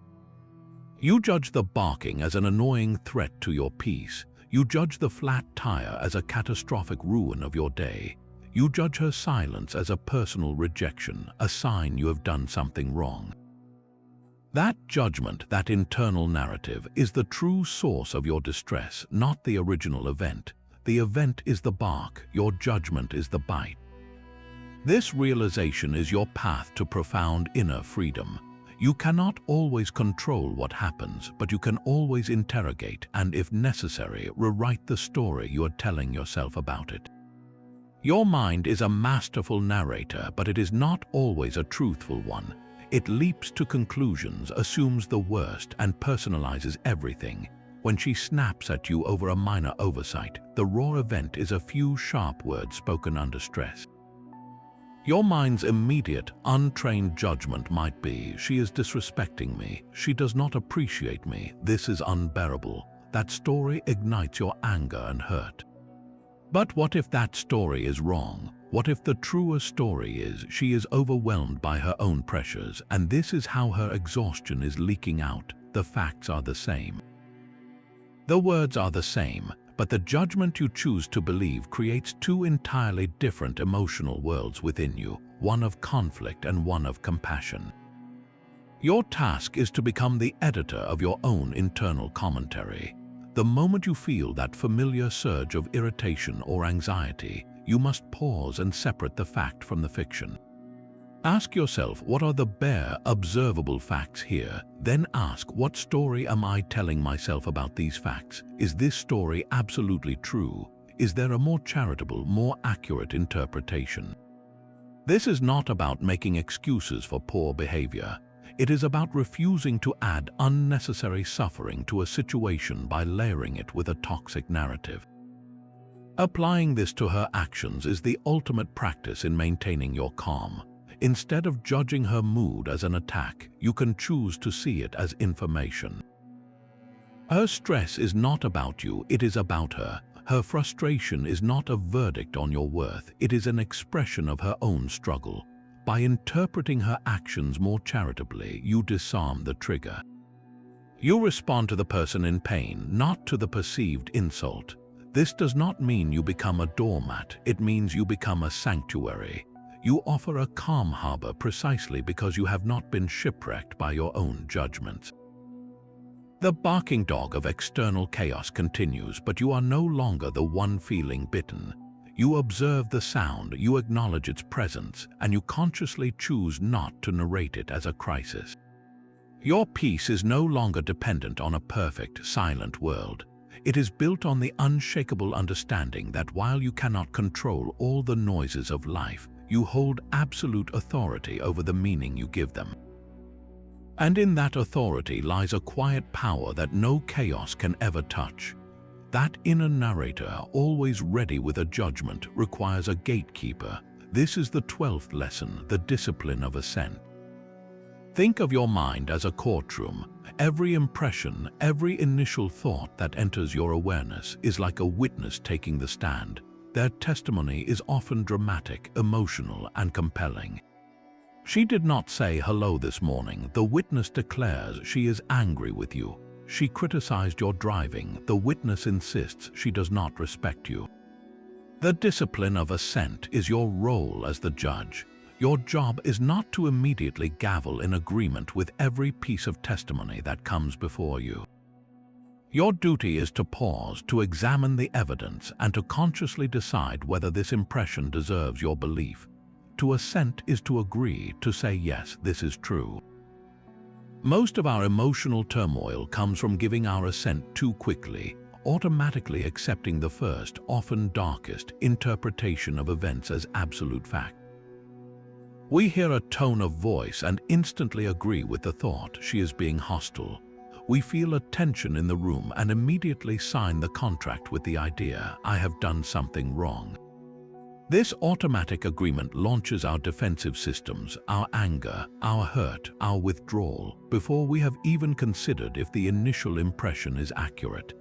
You judge the barking as an annoying threat to your peace. You judge the flat tire as a catastrophic ruin of your day. You judge her silence as a personal rejection, a sign you have done something wrong. That judgment, that internal narrative, is the true source of your distress, not the original event. The event is the bark, your judgment is the bite. This realization is your path to profound inner freedom. You cannot always control what happens, but you can always interrogate and, if necessary, rewrite the story you are telling yourself about it. Your mind is a masterful narrator, but it is not always a truthful one. It leaps to conclusions, assumes the worst, and personalizes everything. When she snaps at you over a minor oversight, the raw event is a few sharp words spoken under stress. Your mind's immediate, untrained judgment might be, she is disrespecting me, she does not appreciate me, this is unbearable. That story ignites your anger and hurt. But what if that story is wrong? What if the truer story is, she is overwhelmed by her own pressures, and this is how her exhaustion is leaking out? The facts are the same. The words are the same, but the judgment you choose to believe creates two entirely different emotional worlds within you, one of conflict and one of compassion. Your task is to become the editor of your own internal commentary. The moment you feel that familiar surge of irritation or anxiety, you must pause and separate the fact from the fiction. Ask yourself, what are the bare, observable facts here? Then ask, what story am I telling myself about these facts? Is this story absolutely true? Is there a more charitable, more accurate interpretation? This is not about making excuses for poor behavior. It is about refusing to add unnecessary suffering to a situation by layering it with a toxic narrative. Applying this to her actions is the ultimate practice in maintaining your calm. Instead of judging her mood as an attack, you can choose to see it as information. Her stress is not about you, it is about her. Her frustration is not a verdict on your worth, it is an expression of her own struggle. By interpreting her actions more charitably, you disarm the trigger. You respond to the person in pain, not to the perceived insult. This does not mean you become a doormat, it means you become a sanctuary. You offer a calm harbor precisely because you have not been shipwrecked by your own judgments. The barking dog of external chaos continues, but you are no longer the one feeling bitten. You observe the sound, you acknowledge its presence, and you consciously choose not to narrate it as a crisis. Your peace is no longer dependent on a perfect, silent world. It is built on the unshakable understanding that while you cannot control all the noises of life, you hold absolute authority over the meaning you give them. And in that authority lies a quiet power that no chaos can ever touch. That inner narrator, always ready with a judgment, requires a gatekeeper. This is the 12th lesson, the discipline of assent. Think of your mind as a courtroom. Every impression, every initial thought that enters your awareness is like a witness taking the stand. Their testimony is often dramatic, emotional, and compelling. She did not say hello this morning. The witness declares she is angry with you. She criticized your driving. The witness insists she does not respect you. The discipline of assent is your role as the judge. Your job is not to immediately gavel in agreement with every piece of testimony that comes before you. Your duty is to pause, to examine the evidence, and to consciously decide whether this impression deserves your belief. To assent is to agree, to say yes, this is true. Most of our emotional turmoil comes from giving our assent too quickly, automatically accepting the first, often darkest, interpretation of events as absolute fact. We hear a tone of voice and instantly agree with the thought she is being hostile. We feel a tension in the room and immediately sign the contract with the idea, I have done something wrong. This automatic agreement launches our defensive systems, our anger, our hurt, our withdrawal, before we have even considered if the initial impression is accurate.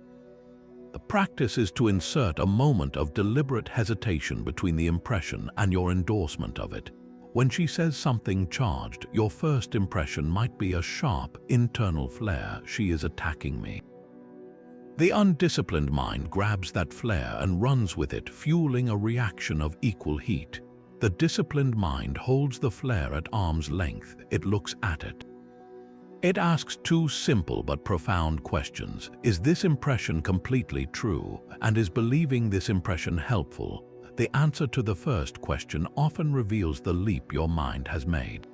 The practice is to insert a moment of deliberate hesitation between the impression and your endorsement of it. When she says something charged, your first impression might be a sharp, internal flare, she is attacking me. The undisciplined mind grabs that flare and runs with it, fueling a reaction of equal heat. The disciplined mind holds the flare at arm's length, it looks at it. It asks two simple but profound questions. Is this impression completely true? And is believing this impression helpful? The answer to the first question often reveals the leap your mind has made.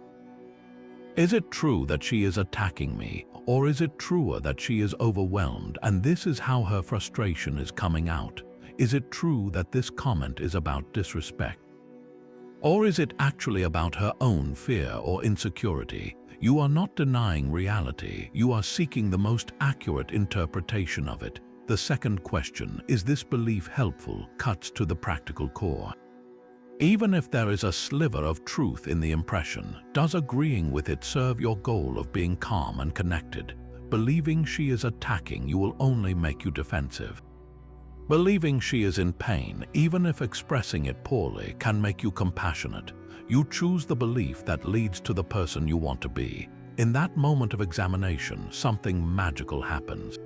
Is it true that she is attacking me, or is it truer that she is overwhelmed and this is how her frustration is coming out? Is it true that this comment is about disrespect? Or is it actually about her own fear or insecurity? You are not denying reality, you are seeking the most accurate interpretation of it. The second question, is this belief helpful, cuts to the practical core. Even if there is a sliver of truth in the impression, does agreeing with it serve your goal of being calm and connected? Believing she is attacking you will only make you defensive. Believing she is in pain, even if expressing it poorly, can make you compassionate. You choose the belief that leads to the person you want to be. In that moment of examination, something magical happens.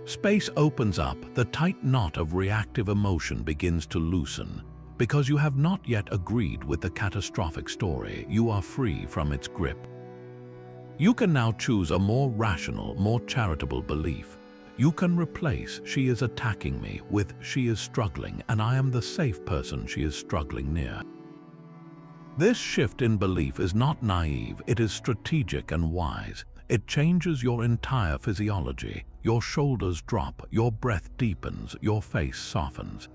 Space opens up, the tight knot of reactive emotion begins to loosen. Because you have not yet agreed with the catastrophic story, you are free from its grip. You can now choose a more rational, more charitable belief. You can replace "she is attacking me" with "she is struggling and I am the safe person she is struggling near." This shift in belief is not naive, it is strategic and wise. It changes your entire physiology. Your shoulders drop, your breath deepens, your face softens.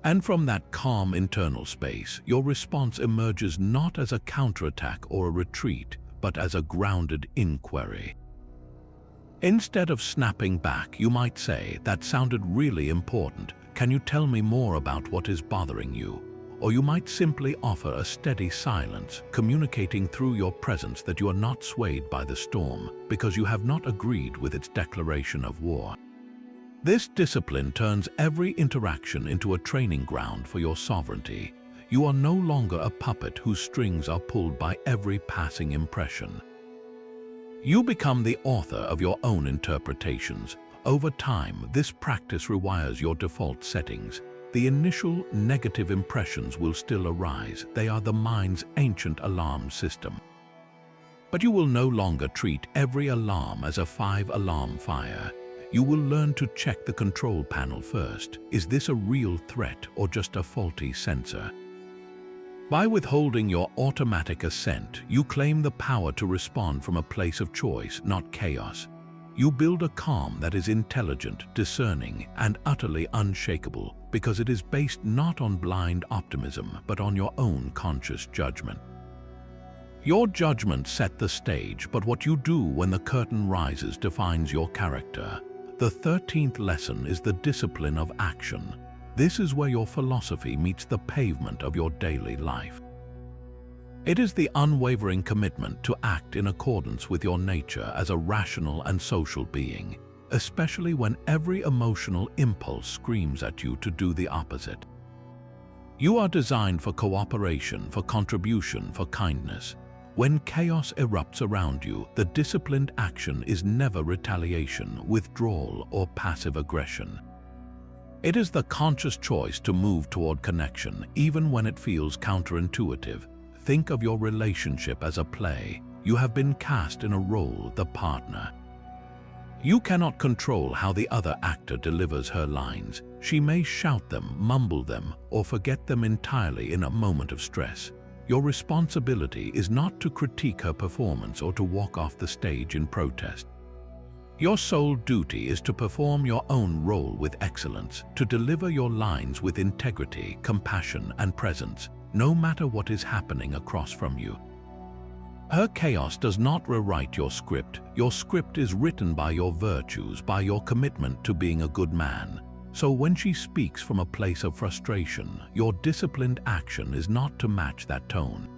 And from that calm internal space, your response emerges not as a counterattack or a retreat, but as a grounded inquiry. Instead of snapping back, you might say, "That sounded really important. Can you tell me more about what is bothering you?" Or you might simply offer a steady silence, communicating through your presence that you are not swayed by the storm, because you have not agreed with its declaration of war. This discipline turns every interaction into a training ground for your sovereignty. You are no longer a puppet whose strings are pulled by every passing impression. You become the author of your own interpretations. Over time, this practice rewires your default settings. The initial negative impressions will still arise. They are the mind's ancient alarm system. But you will no longer treat every alarm as a 5-alarm fire. You will learn to check the control panel first. Is this a real threat or just a faulty sensor? By withholding your automatic assent, you claim the power to respond from a place of choice, not chaos. You build a calm that is intelligent, discerning, and utterly unshakable, because it is based not on blind optimism, but on your own conscious judgment. Your judgment set the stage, but what you do when the curtain rises defines your character. The 13th lesson is the discipline of action. This is where your philosophy meets the pavement of your daily life. It is the unwavering commitment to act in accordance with your nature as a rational and social being, especially when every emotional impulse screams at you to do the opposite. You are designed for cooperation, for contribution, for kindness. When chaos erupts around you, the disciplined action is never retaliation, withdrawal, or passive aggression. It is the conscious choice to move toward connection, even when it feels counterintuitive. Think of your relationship as a play. You have been cast in a role, the partner. You cannot control how the other actor delivers her lines. She may shout them, mumble them, or forget them entirely in a moment of stress. Your responsibility is not to critique her performance or to walk off the stage in protest. Your sole duty is to perform your own role with excellence, to deliver your lines with integrity, compassion, and presence, no matter what is happening across from you. Her chaos does not rewrite your script. Your script is written by your virtues, by your commitment to being a good man. So when she speaks from a place of frustration, your disciplined action is not to match that tone.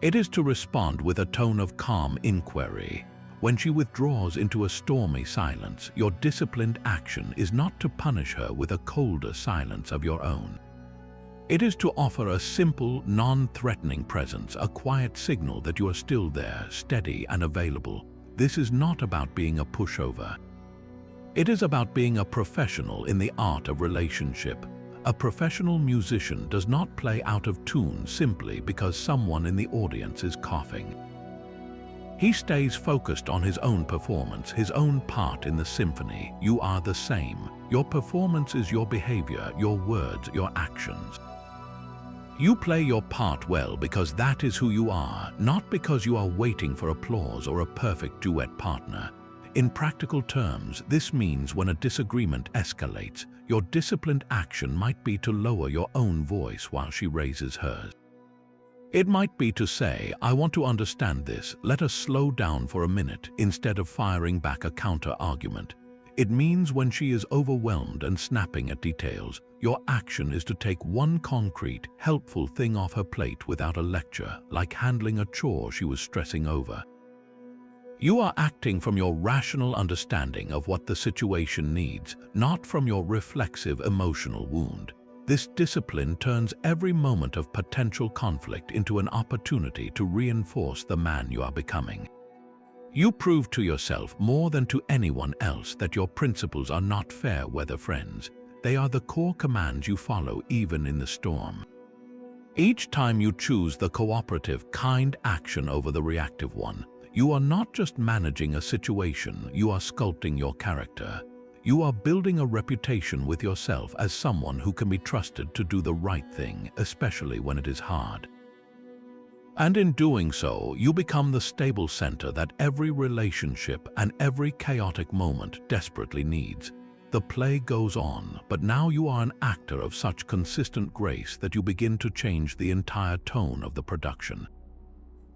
It is to respond with a tone of calm inquiry. When she withdraws into a stormy silence, your disciplined action is not to punish her with a colder silence of your own. It is to offer a simple, non-threatening presence, a quiet signal that you are still there, steady and available. This is not about being a pushover. It is about being a professional in the art of relationship. A professional musician does not play out of tune simply because someone in the audience is coughing. He stays focused on his own performance, his own part in the symphony. You are the same. Your performance is your behavior, your words, your actions. You play your part well because that is who you are, not because you are waiting for applause or a perfect duet partner. In practical terms, this means when a disagreement escalates, your disciplined action might be to lower your own voice while she raises hers. It might be to say, I want to understand this, let us slow down for a minute, instead of firing back a counter-argument. It means when she is overwhelmed and snapping at details, your action is to take one concrete, helpful thing off her plate without a lecture, like handling a chore she was stressing over. You are acting from your rational understanding of what the situation needs, not from your reflexive emotional wound. This discipline turns every moment of potential conflict into an opportunity to reinforce the man you are becoming. You prove to yourself more than to anyone else that your principles are not fair-weather friends. They are the core commands you follow even in the storm. Each time you choose the cooperative, kind action over the reactive one, you are not just managing a situation, you are sculpting your character. You are building a reputation with yourself as someone who can be trusted to do the right thing, especially when it is hard. And in doing so, you become the stable center that every relationship and every chaotic moment desperately needs. The play goes on, but now you are an actor of such consistent grace that you begin to change the entire tone of the production.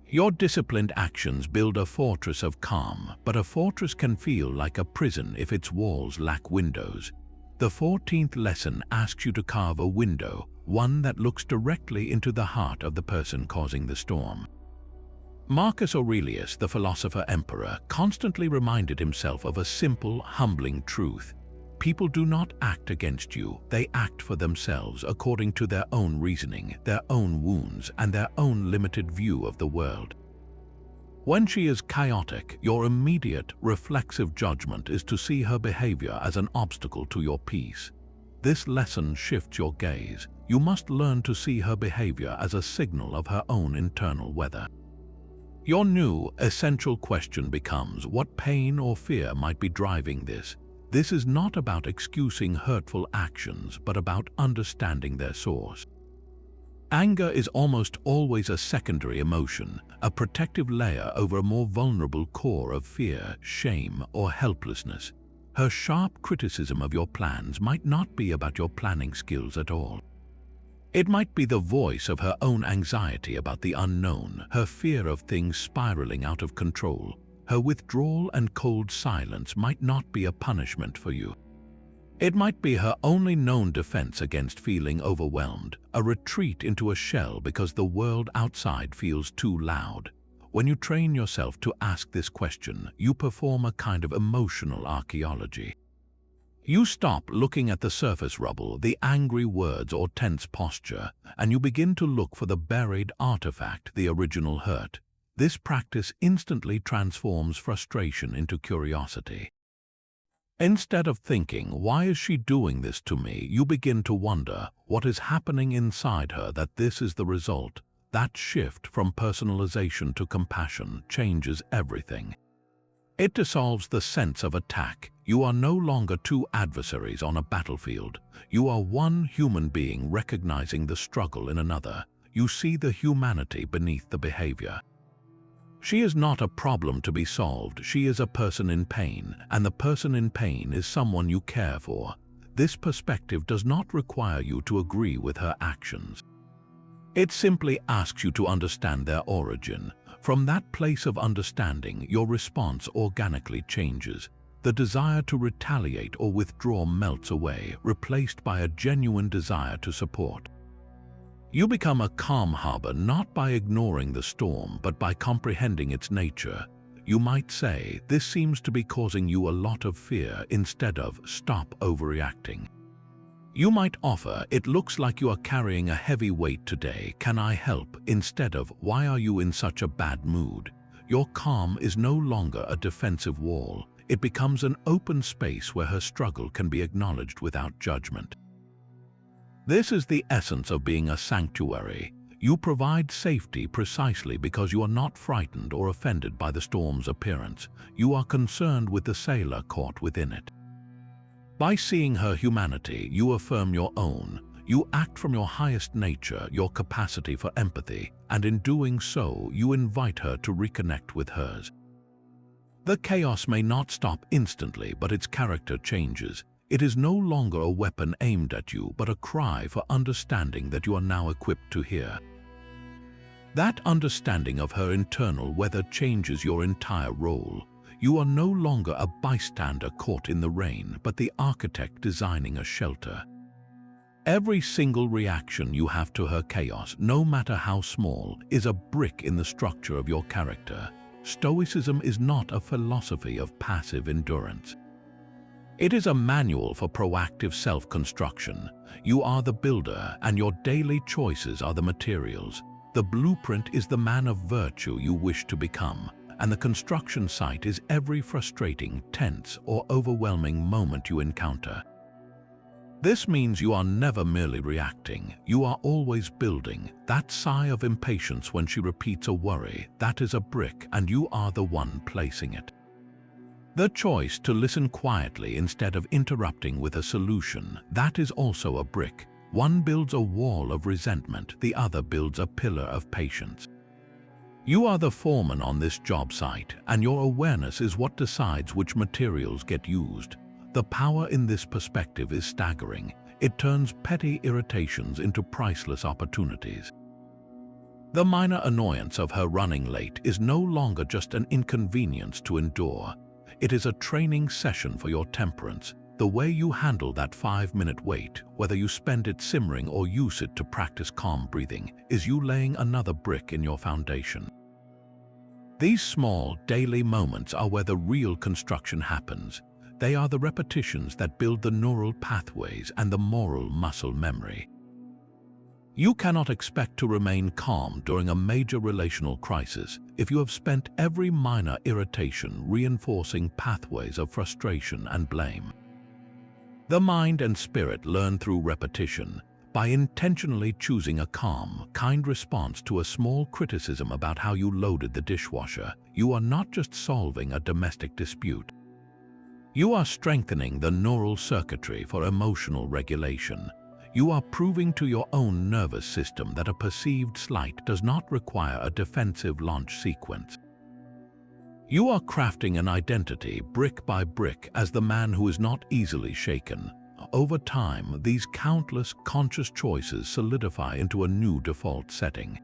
Your disciplined actions build a fortress of calm, but a fortress can feel like a prison if its walls lack windows. The 14th lesson asks you to carve a window, one that looks directly into the heart of the person causing the storm. Marcus Aurelius, the philosopher-emperor, constantly reminded himself of a simple, humbling truth. People do not act against you, they act for themselves according to their own reasoning, their own wounds, and their own limited view of the world. When she is chaotic, your immediate, reflexive judgment is to see her behavior as an obstacle to your peace. This lesson shifts your gaze. You must learn to see her behavior as a signal of her own internal weather. Your new, essential question becomes, what pain or fear might be driving this? This is not about excusing hurtful actions, but about understanding their source. Anger is almost always a secondary emotion, a protective layer over a more vulnerable core of fear, shame, or helplessness. Her sharp criticism of your plans might not be about your planning skills at all. It might be the voice of her own anxiety about the unknown, her fear of things spiraling out of control. Her withdrawal and cold silence might not be a punishment for you. It might be her only known defense against feeling overwhelmed, a retreat into a shell because the world outside feels too loud. When you train yourself to ask this question, you perform a kind of emotional archaeology. You stop looking at the surface rubble, the angry words or tense posture, and you begin to look for the buried artifact, the original hurt. This practice instantly transforms frustration into curiosity. Instead of thinking, why is she doing this to me, you begin to wonder, what is happening inside her that this is the result? That shift from personalization to compassion changes everything. It dissolves the sense of attack. You are no longer two adversaries on a battlefield. You are one human being recognizing the struggle in another. You see the humanity beneath the behavior. She is not a problem to be solved. She is a person in pain, and the person in pain is someone you care for. This perspective does not require you to agree with her actions. It simply asks you to understand their origin. From that place of understanding, your response organically changes. The desire to retaliate or withdraw melts away, replaced by a genuine desire to support. You become a calm harbor not by ignoring the storm, but by comprehending its nature. You might say, this seems to be causing you a lot of fear, instead of stop overreacting. You might offer, it looks like you are carrying a heavy weight today, can I help? Instead of, why are you in such a bad mood? Your calm is no longer a defensive wall. It becomes an open space where her struggle can be acknowledged without judgment. This is the essence of being a sanctuary. You provide safety precisely because you are not frightened or offended by the storm's appearance. You are concerned with the sailor caught within it. By seeing her humanity, you affirm your own. You act from your highest nature, your capacity for empathy, and in doing so, you invite her to reconnect with hers. The chaos may not stop instantly, but its character changes. It is no longer a weapon aimed at you, but a cry for understanding that you are now equipped to hear. That understanding of her internal weather changes your entire role. You are no longer a bystander caught in the rain, but the architect designing a shelter. Every single reaction you have to her chaos, no matter how small, is a brick in the structure of your character. Stoicism is not a philosophy of passive endurance. It is a manual for proactive self-construction. You are the builder, and your daily choices are the materials. The blueprint is the man of virtue you wish to become, and the construction site is every frustrating, tense, or overwhelming moment you encounter. This means you are never merely reacting. You are always building. That sigh of impatience when she repeats a worry, that is a brick, and you are the one placing it. The choice to listen quietly instead of interrupting with a solution, that is also a brick. One builds a wall of resentment, the other builds a pillar of patience. You are the foreman on this job site, and your awareness is what decides which materials get used. The power in this perspective is staggering. It turns petty irritations into priceless opportunities. The minor annoyance of her running late is no longer just an inconvenience to endure. It is a training session for your temperance. The way you handle that 5-minute wait, whether you spend it simmering or use it to practice calm breathing, is you laying another brick in your foundation. These small, daily moments are where the real construction happens. They are the repetitions that build the neural pathways and the moral muscle memory. You cannot expect to remain calm during a major relational crisis if you have spent every minor irritation reinforcing pathways of frustration and blame. The mind and spirit learn through repetition. By intentionally choosing a calm, kind response to a small criticism about how you loaded the dishwasher, you are not just solving a domestic dispute. You are strengthening the neural circuitry for emotional regulation. You are proving to your own nervous system that a perceived slight does not require a defensive launch sequence. You are crafting an identity brick by brick as the man who is not easily shaken. Over time, these countless conscious choices solidify into a new default setting.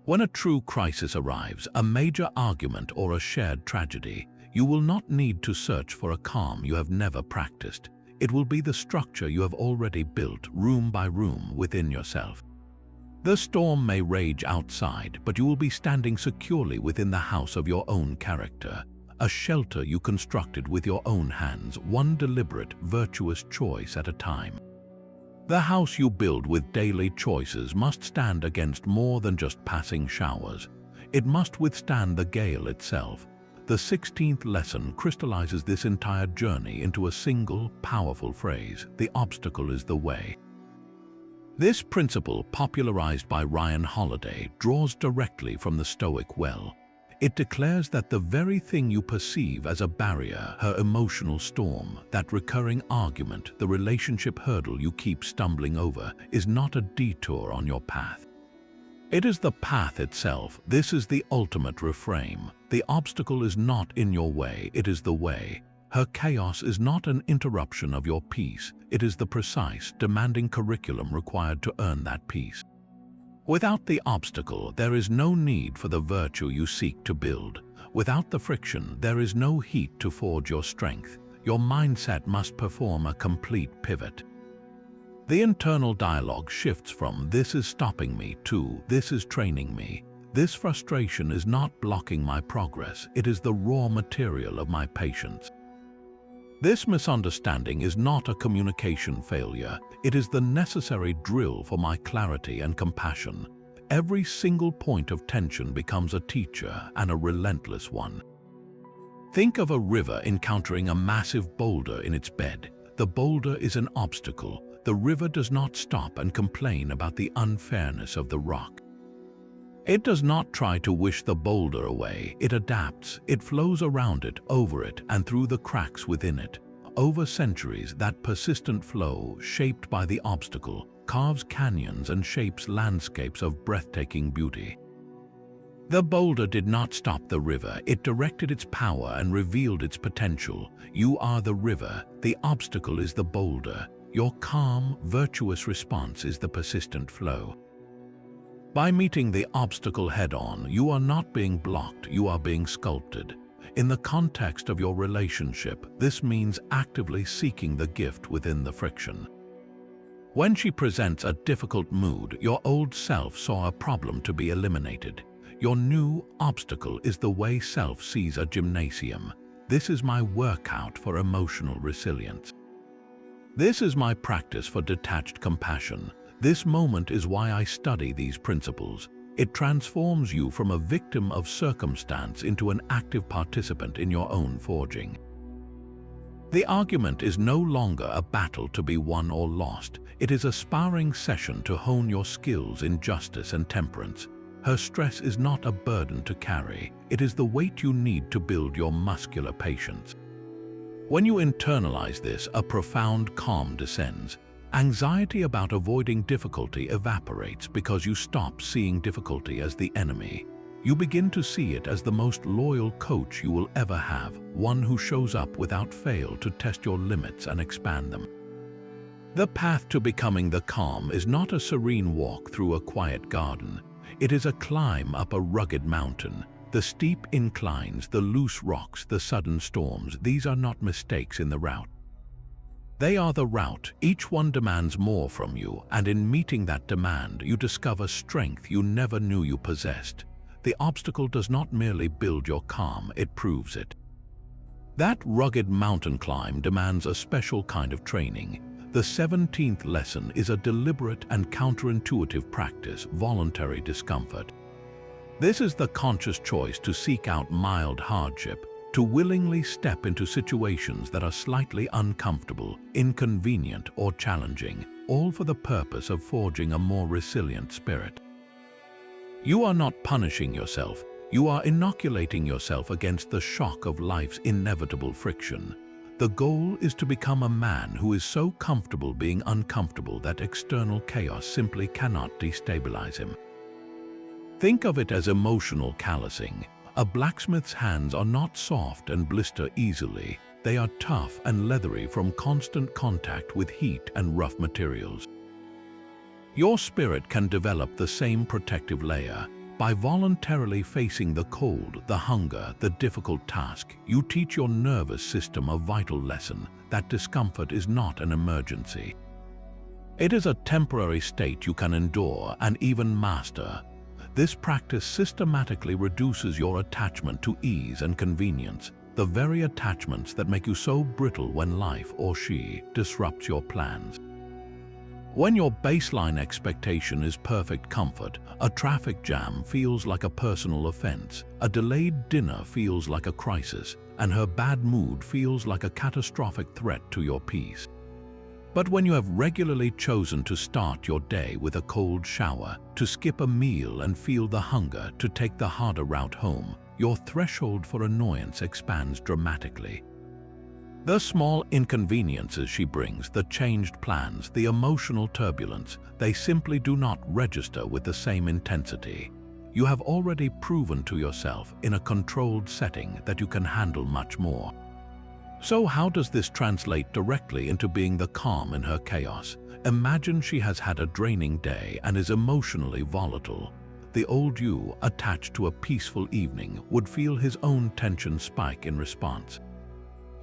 When a true crisis arrives, a major argument or a shared tragedy, you will not need to search for a calm you have never practiced. It will be the structure you have already built room by room within yourself. The storm may rage outside, but you will be standing securely within the house of your own character, a shelter you constructed with your own hands, one deliberate, virtuous choice at a time. The house you build with daily choices must stand against more than just passing showers. It must withstand the gale itself. The 16th lesson crystallizes this entire journey into a single, powerful phrase: the obstacle is the way. This principle, popularized by Ryan Holiday, draws directly from the Stoic well. It declares that the very thing you perceive as a barrier, her emotional storm, that recurring argument, the relationship hurdle you keep stumbling over, is not a detour on your path. It is the path itself. This is the ultimate reframe. The obstacle is not in your way, it is the way. Her chaos is not an interruption of your peace, it is the precise, demanding curriculum required to earn that peace. Without the obstacle, there is no need for the virtue you seek to build. Without the friction, there is no heat to forge your strength. Your mindset must perform a complete pivot. The internal dialogue shifts from "this is stopping me" to "this is training me." This frustration is not blocking my progress, it is the raw material of my patience. This misunderstanding is not a communication failure, it is the necessary drill for my clarity and compassion. Every single point of tension becomes a teacher, and a relentless one. Think of a river encountering a massive boulder in its bed. The boulder is an obstacle. The river does not stop and complain about the unfairness of the rock. It does not try to wish the boulder away. It adapts. It flows around it, over it, and through the cracks within it. Over centuries, that persistent flow, shaped by the obstacle, carves canyons and shapes landscapes of breathtaking beauty. The boulder did not stop the river. It directed its power and revealed its potential. You are the river. The obstacle is the boulder. Your calm, virtuous response is the persistent flow. By meeting the obstacle head-on, you are not being blocked, you are being sculpted. In the context of your relationship, this means actively seeking the gift within the friction. When she presents a difficult mood, your old self saw a problem to be eliminated. Your new obstacle is the way self sees a gymnasium. This is my workout for emotional resilience. This is my practice for detached compassion. This moment is why I study these principles. It transforms you from a victim of circumstance into an active participant in your own forging. The argument is no longer a battle to be won or lost. It is a sparring session to hone your skills in justice and temperance. Her stress is not a burden to carry. It is the weight you need to build your muscular patience. When you internalize this, a profound calm descends. Anxiety about avoiding difficulty evaporates because you stop seeing difficulty as the enemy. You begin to see it as the most loyal coach you will ever have, one who shows up without fail to test your limits and expand them. The path to becoming the calm is not a serene walk through a quiet garden. It is a climb up a rugged mountain. The steep inclines, the loose rocks, the sudden storms, these are not mistakes in the route. They are the route. Each one demands more from you, and in meeting that demand, you discover strength you never knew you possessed. The obstacle does not merely build your calm, it proves it. That rugged mountain climb demands a special kind of training. The 17th lesson is a deliberate and counterintuitive practice, voluntary discomfort. This is the conscious choice to seek out mild hardship, to willingly step into situations that are slightly uncomfortable, inconvenient, or challenging, all for the purpose of forging a more resilient spirit. You are not punishing yourself, you are inoculating yourself against the shock of life's inevitable friction. The goal is to become a man who is so comfortable being uncomfortable that external chaos simply cannot destabilize him. Think of it as emotional callousing. A blacksmith's hands are not soft and blister easily. They are tough and leathery from constant contact with heat and rough materials. Your spirit can develop the same protective layer. By voluntarily facing the cold, the hunger, the difficult task, you teach your nervous system a vital lesson that discomfort is not an emergency. It is a temporary state you can endure and even master. This practice systematically reduces your attachment to ease and convenience, the very attachments that make you so brittle when life or she disrupts your plans. When your baseline expectation is perfect comfort, a traffic jam feels like a personal offense, a delayed dinner feels like a crisis, and her bad mood feels like a catastrophic threat to your peace. But when you have regularly chosen to start your day with a cold shower, to skip a meal and feel the hunger, to take the harder route home, your threshold for annoyance expands dramatically. The small inconveniences she brings, the changed plans, the emotional turbulence, they simply do not register with the same intensity. You have already proven to yourself in a controlled setting that you can handle much more. So how does this translate directly into being the calm in her chaos? Imagine she has had a draining day and is emotionally volatile. The old you, attached to a peaceful evening, would feel his own tension spike in response.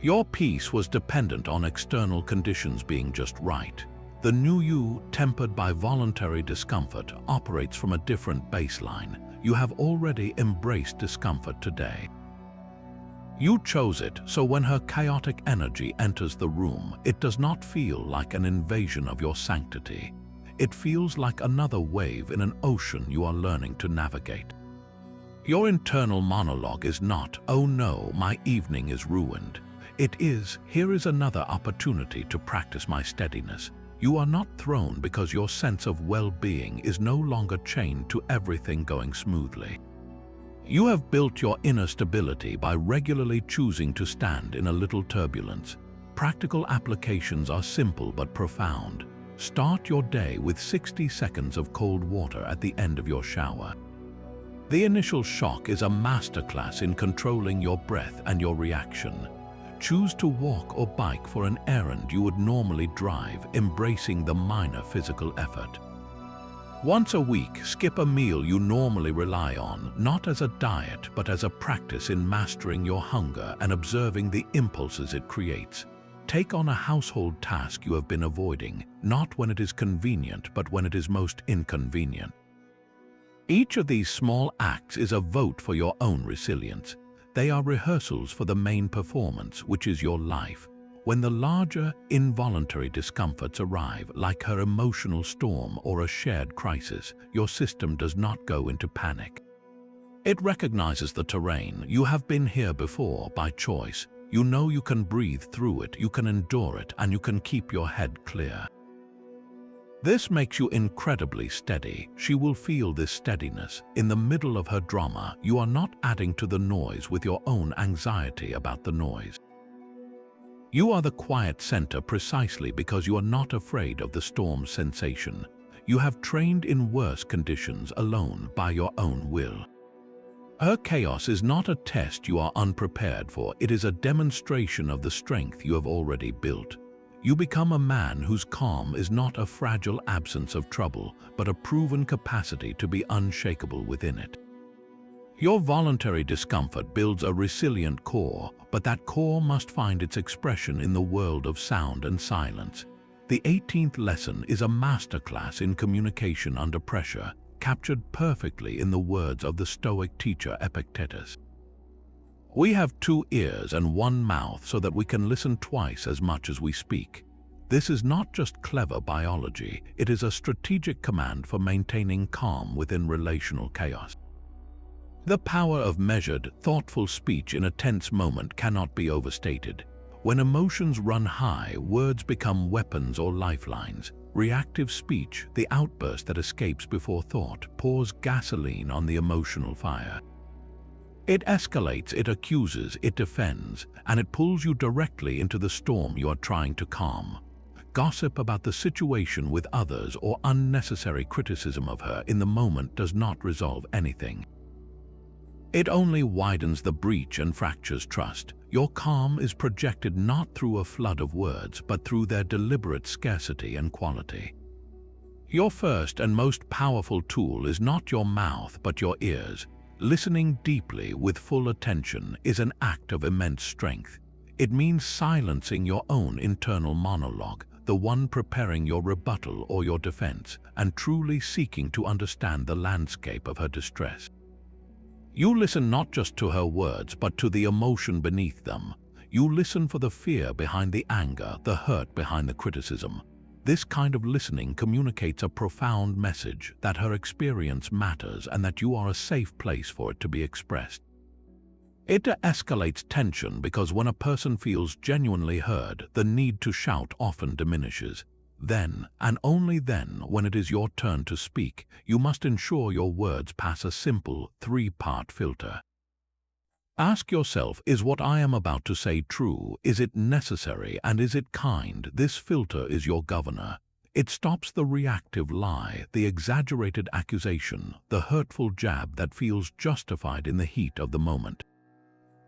Your peace was dependent on external conditions being just right. The new you, tempered by voluntary discomfort, operates from a different baseline. You have already embraced discomfort today. You chose it, so when her chaotic energy enters the room, it does not feel like an invasion of your sanctity. It feels like another wave in an ocean you are learning to navigate. Your internal monologue is not, "Oh no, my evening is ruined." It is, "Here is another opportunity to practice my steadiness." You are not thrown because your sense of well-being is no longer chained to everything going smoothly. You have built your inner stability by regularly choosing to stand in a little turbulence. Practical applications are simple but profound. Start your day with 60 seconds of cold water at the end of your shower. The initial shock is a masterclass in controlling your breath and your reaction. Choose to walk or bike for an errand you would normally drive, embracing the minor physical effort. Once a week, skip a meal you normally rely on, not as a diet, but as a practice in mastering your hunger and observing the impulses it creates. Take on a household task you have been avoiding, not when it is convenient, but when it is most inconvenient. Each of these small acts is a vote for your own resilience. They are rehearsals for the main performance, which is your life. When the larger, involuntary discomforts arrive, like her emotional storm or a shared crisis, your system does not go into panic. It recognizes the terrain. You have been here before by choice. You know you can breathe through it, you can endure it, and you can keep your head clear. This makes you incredibly steady. She will feel this steadiness. In the middle of her drama, you are not adding to the noise with your own anxiety about the noise. You are the quiet center precisely because you are not afraid of the storm's sensation. You have trained in worse conditions alone by your own will. Her chaos is not a test you are unprepared for, it is a demonstration of the strength you have already built. You become a man whose calm is not a fragile absence of trouble, but a proven capacity to be unshakable within it. Your voluntary discomfort builds a resilient core, but that core must find its expression in the world of sound and silence. The 18th lesson is a masterclass in communication under pressure, captured perfectly in the words of the Stoic teacher Epictetus. We have 2 ears and 1 mouth so that we can listen twice as much as we speak. This is not just clever biology, it is a strategic command for maintaining calm within relational chaos. The power of measured, thoughtful speech in a tense moment cannot be overstated. When emotions run high, words become weapons or lifelines. Reactive speech, the outburst that escapes before thought, pours gasoline on the emotional fire. It escalates, it accuses, it defends, and it pulls you directly into the storm you are trying to calm. Gossip about the situation with others or unnecessary criticism of her in the moment does not resolve anything. It only widens the breach and fractures trust. Your calm is projected not through a flood of words, but through their deliberate scarcity and quality. Your first and most powerful tool is not your mouth, but your ears. Listening deeply with full attention is an act of immense strength. It means silencing your own internal monologue, the one preparing your rebuttal or your defense, and truly seeking to understand the landscape of her distress. You listen not just to her words, but to the emotion beneath them. You listen for the fear behind the anger, the hurt behind the criticism. This kind of listening communicates a profound message that her experience matters and that you are a safe place for it to be expressed. It escalates tension because when a person feels genuinely heard, the need to shout often diminishes. Then, and only then, when it is your turn to speak, you must ensure your words pass a simple 3-part filter. Ask yourself, is what I am about to say true? Is it necessary? And is it kind? This filter is your governor. It stops the reactive lie, the exaggerated accusation, the hurtful jab that feels justified in the heat of the moment.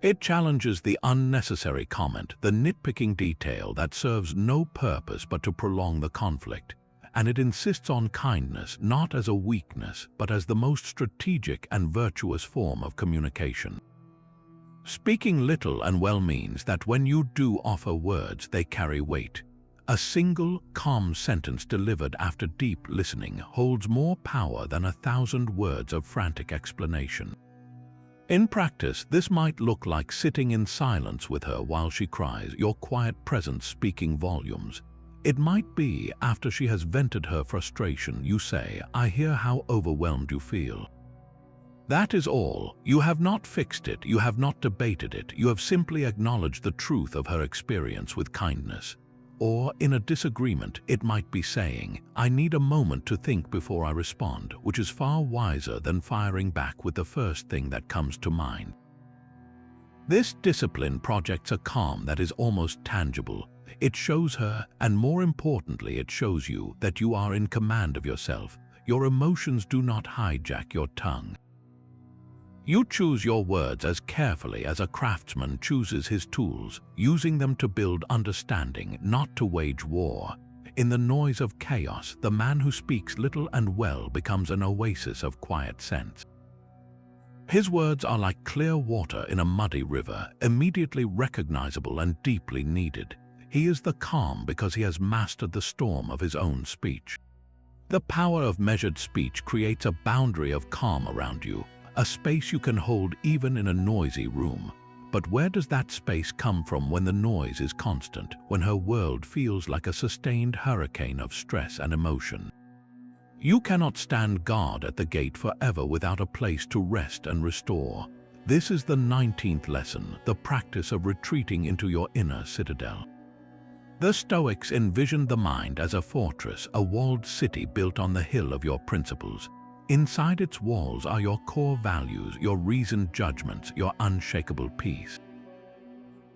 It challenges the unnecessary comment, the nitpicking detail that serves no purpose but to prolong the conflict. And it insists on kindness not as a weakness, but as the most strategic and virtuous form of communication. Speaking little and well means that when you do offer words, they carry weight. A single, calm sentence delivered after deep listening holds more power than 1,000 words of frantic explanation. In practice, this might look like sitting in silence with her while she cries, your quiet presence speaking volumes. It might be after she has vented her frustration, you say, I hear how overwhelmed you feel. That is all. You have not fixed it, you have not debated it, you have simply acknowledged the truth of her experience with kindness. Or, in a disagreement, it might be saying, I need a moment to think before I respond, which is far wiser than firing back with the first thing that comes to mind. This discipline projects a calm that is almost tangible. It shows her, and more importantly, it shows you that you are in command of yourself. Your emotions do not hijack your tongue. You choose your words as carefully as a craftsman chooses his tools, using them to build understanding, not to wage war. In the noise of chaos, the man who speaks little and well becomes an oasis of quiet sense. His words are like clear water in a muddy river, immediately recognizable and deeply needed. He is the calm because he has mastered the storm of his own speech. The power of measured speech creates a boundary of calm around you, a space you can hold even in a noisy room. But where does that space come from when the noise is constant, when her world feels like a sustained hurricane of stress and emotion? You cannot stand guard at the gate forever without a place to rest and restore. This is the 19th lesson, the practice of retreating into your inner citadel. The Stoics envisioned the mind as a fortress, a walled city built on the hill of your principles. Inside its walls are your core values, your reasoned judgments, your unshakable peace.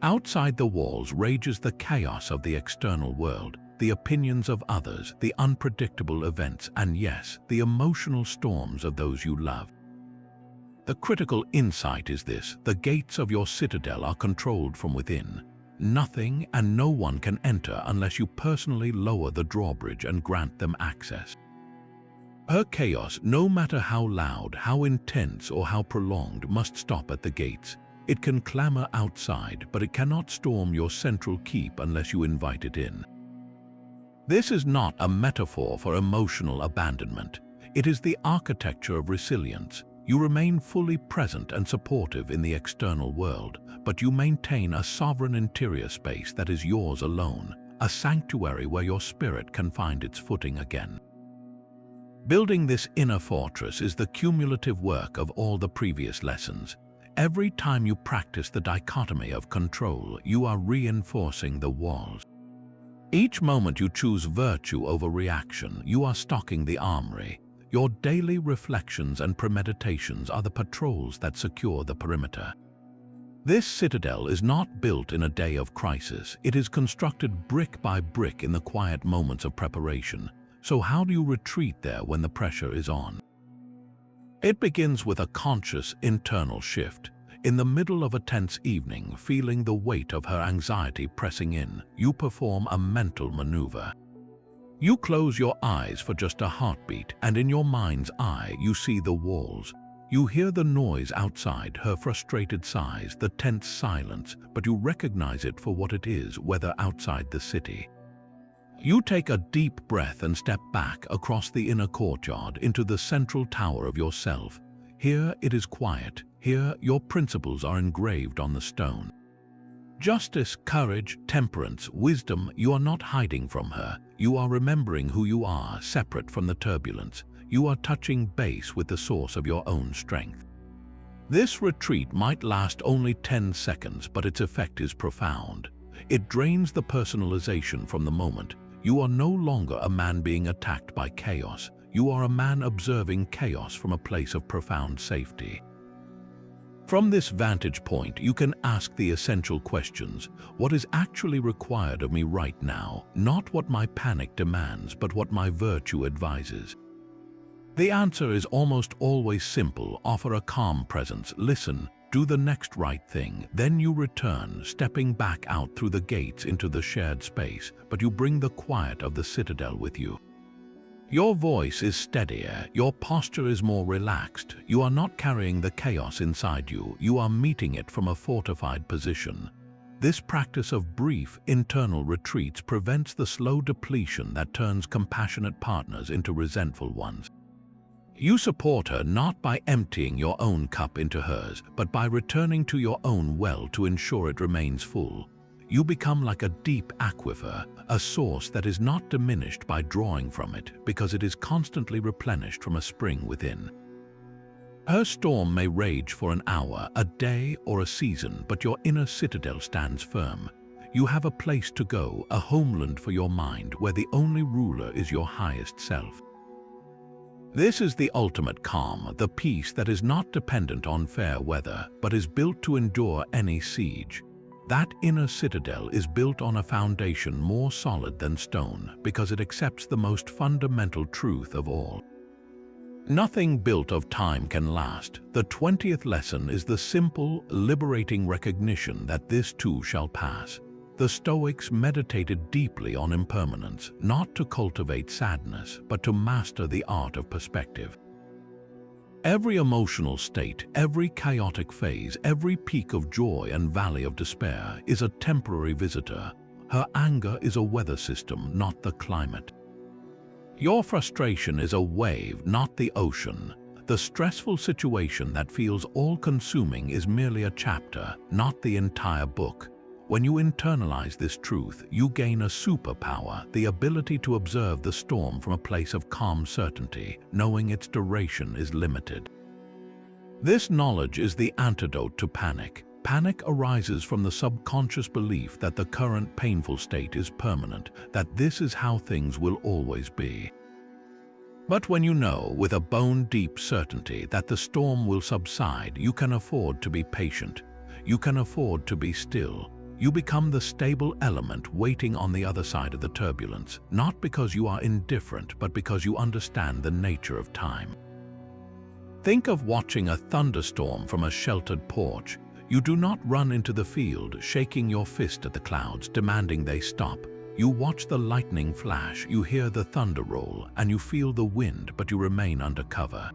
Outside the walls rages the chaos of the external world, the opinions of others, the unpredictable events, and yes, the emotional storms of those you love. The critical insight is this: the gates of your citadel are controlled from within. Nothing and no one can enter unless you personally lower the drawbridge and grant them access. Her chaos, no matter how loud, how intense, or how prolonged, must stop at the gates. It can clamor outside, but it cannot storm your central keep unless you invite it in. This is not a metaphor for emotional abandonment. It is the architecture of resilience. You remain fully present and supportive in the external world, but you maintain a sovereign interior space that is yours alone, a sanctuary where your spirit can find its footing again. Building this inner fortress is the cumulative work of all the previous lessons. Every time you practice the dichotomy of control, you are reinforcing the walls. Each moment you choose virtue over reaction, you are stocking the armory. Your daily reflections and premeditations are the patrols that secure the perimeter. This citadel is not built in a day of crisis. It is constructed brick by brick in the quiet moments of preparation. So how do you retreat there when the pressure is on? It begins with a conscious internal shift. In the middle of a tense evening, feeling the weight of her anxiety pressing in, you perform a mental maneuver. You close your eyes for just a heartbeat, and in your mind's eye, you see the walls. You hear the noise outside, her frustrated sighs, the tense silence, but you recognize it for what it is, whether outside the city. You take a deep breath and step back across the inner courtyard into the central tower of yourself. Here it is quiet. Here your principles are engraved on the stone. Justice, courage, temperance, wisdom, you are not hiding from her. You are remembering who you are, separate from the turbulence. You are touching base with the source of your own strength. This retreat might last only 10 seconds, but its effect is profound. It drains the personalization from the moment. You are no longer a man being attacked by chaos. You are a man observing chaos from a place of profound safety. From this vantage point, you can ask the essential questions. What is actually required of me right now? Not what my panic demands, but what my virtue advises. The answer is almost always simple. Offer a calm presence, listen, do the next right thing. Then you return, stepping back out through the gates into the shared space, but you bring the quiet of the citadel with you. Your voice is steadier, your posture is more relaxed. You are not carrying the chaos inside you, you are meeting it from a fortified position. This practice of brief, internal retreats prevents the slow depletion that turns compassionate partners into resentful ones. You support her not by emptying your own cup into hers, but by returning to your own well to ensure it remains full. You become like a deep aquifer, a source that is not diminished by drawing from it because it is constantly replenished from a spring within. Her storm may rage for an hour, a day, or a season, but your inner citadel stands firm. You have a place to go, a homeland for your mind, where the only ruler is your highest self. This is the ultimate calm, the peace that is not dependent on fair weather, but is built to endure any siege. That inner citadel is built on a foundation more solid than stone because it accepts the most fundamental truth of all. Nothing built of time can last. The 20th lesson is the simple, liberating recognition that this too shall pass. The Stoics meditated deeply on impermanence, not to cultivate sadness, but to master the art of perspective. Every emotional state, every chaotic phase, every peak of joy and valley of despair is a temporary visitor. Her anger is a weather system, not the climate. Your frustration is a wave, not the ocean. The stressful situation that feels all-consuming is merely a chapter, not the entire book. When you internalize this truth, you gain a superpower, the ability to observe the storm from a place of calm certainty, knowing its duration is limited. This knowledge is the antidote to panic. Panic arises from the subconscious belief that the current painful state is permanent, that this is how things will always be. But when you know with a bone-deep certainty that the storm will subside, you can afford to be patient. You can afford to be still. You become the stable element waiting on the other side of the turbulence, not because you are indifferent, but because you understand the nature of time. Think of watching a thunderstorm from a sheltered porch. You do not run into the field, shaking your fist at the clouds, demanding they stop. You watch the lightning flash, you hear the thunder roll, and you feel the wind, but you remain under cover.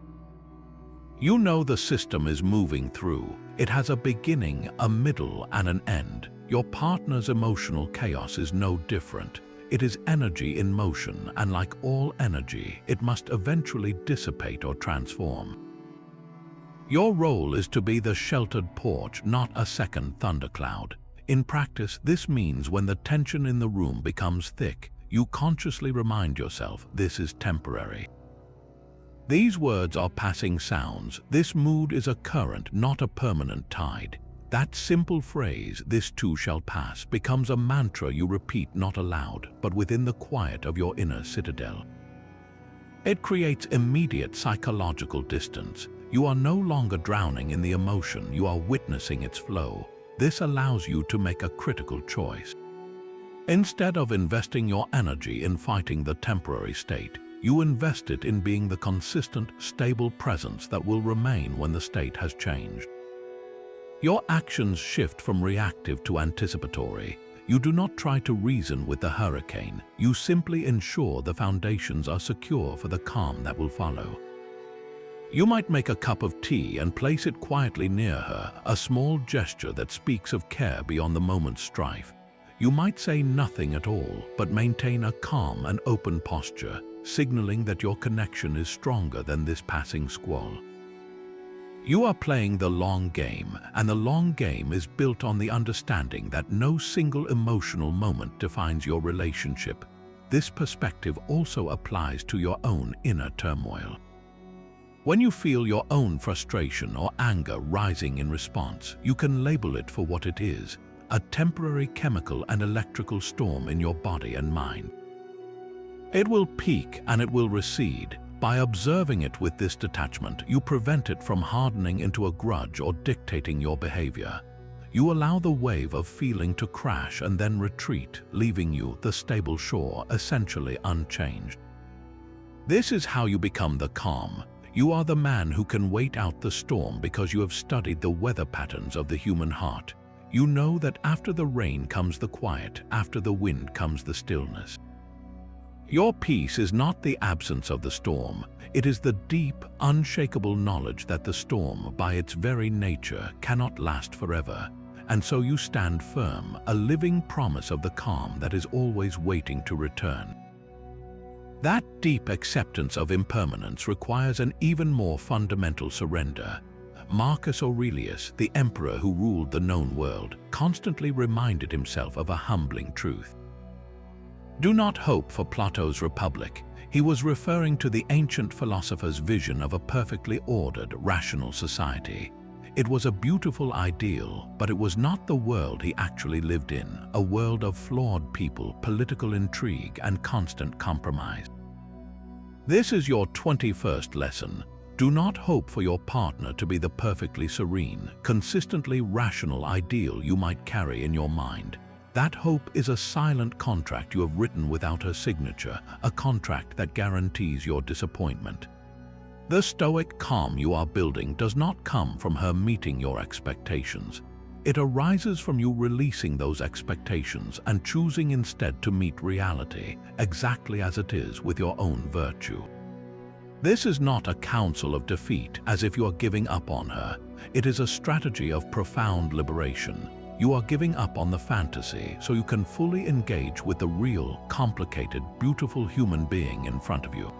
You know the system is moving through. It has a beginning, a middle, and an end. Your partner's emotional chaos is no different. It is energy in motion, and like all energy, it must eventually dissipate or transform. Your role is to be the sheltered porch, not a second thundercloud. In practice, this means when the tension in the room becomes thick, you consciously remind yourself this is temporary. These words are passing sounds. This mood is a current, not a permanent tide. That simple phrase, "this too shall pass," becomes a mantra you repeat not aloud, but within the quiet of your inner citadel. It creates immediate psychological distance. You are no longer drowning in the emotion, you are witnessing its flow. This allows you to make a critical choice. Instead of investing your energy in fighting the temporary state, you invest it in being the consistent, stable presence that will remain when the state has changed. Your actions shift from reactive to anticipatory. You do not try to reason with the hurricane. You simply ensure the foundations are secure for the calm that will follow. You might make a cup of tea and place it quietly near her, a small gesture that speaks of care beyond the moment's strife. You might say nothing at all, but maintain a calm and open posture, signaling that your connection is stronger than this passing squall. You are playing the long game, and the long game is built on the understanding that no single emotional moment defines your relationship. This perspective also applies to your own inner turmoil. When you feel your own frustration or anger rising in response, you can label it for what it is, a temporary chemical and electrical storm in your body and mind. It will peak and it will recede. By observing it with this detachment, you prevent it from hardening into a grudge or dictating your behavior. You allow the wave of feeling to crash and then retreat, leaving you, the stable shore, essentially unchanged. This is how you become the calm. You are the man who can wait out the storm because you have studied the weather patterns of the human heart. You know that after the rain comes the quiet, after the wind comes the stillness. Your peace is not the absence of the storm. It is the deep, unshakable knowledge that the storm, by its very nature, cannot last forever. And so you stand firm, a living promise of the calm that is always waiting to return. That deep acceptance of impermanence requires an even more fundamental surrender. Marcus Aurelius, the emperor who ruled the known world, constantly reminded himself of a humbling truth. Do not hope for Plato's republic. He was referring to the ancient philosopher's vision of a perfectly ordered, rational society. It was a beautiful ideal, but it was not the world he actually lived in, a world of flawed people, political intrigue, and constant compromise. This is your 21st lesson. Do not hope for your partner to be the perfectly serene, consistently rational ideal you might carry in your mind. That hope is a silent contract you have written without her signature, a contract that guarantees your disappointment. The stoic calm you are building does not come from her meeting your expectations. It arises from you releasing those expectations and choosing instead to meet reality exactly as it is with your own virtue. This is not a counsel of defeat as if you are giving up on her. It is a strategy of profound liberation. You are giving up on the fantasy so you can fully engage with the real, complicated, beautiful human being in front of you.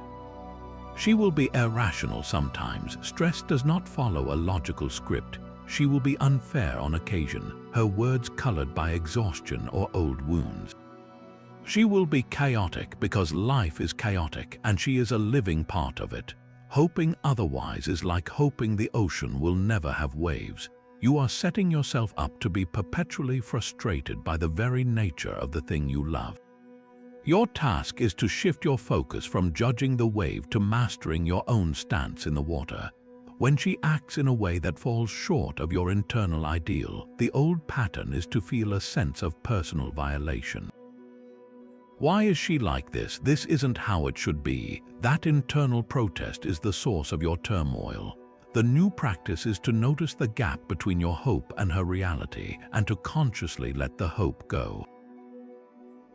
She will be irrational sometimes. Stress does not follow a logical script. She will be unfair on occasion, her words colored by exhaustion or old wounds. She will be chaotic because life is chaotic and she is a living part of it. Hoping otherwise is like hoping the ocean will never have waves. You are setting yourself up to be perpetually frustrated by the very nature of the thing you love. Your task is to shift your focus from judging the wave to mastering your own stance in the water. When she acts in a way that falls short of your internal ideal, the old pattern is to feel a sense of personal violation. Why is she like this? This isn't how it should be. That internal protest is the source of your turmoil. The new practice is to notice the gap between your hope and her reality and to consciously let the hope go.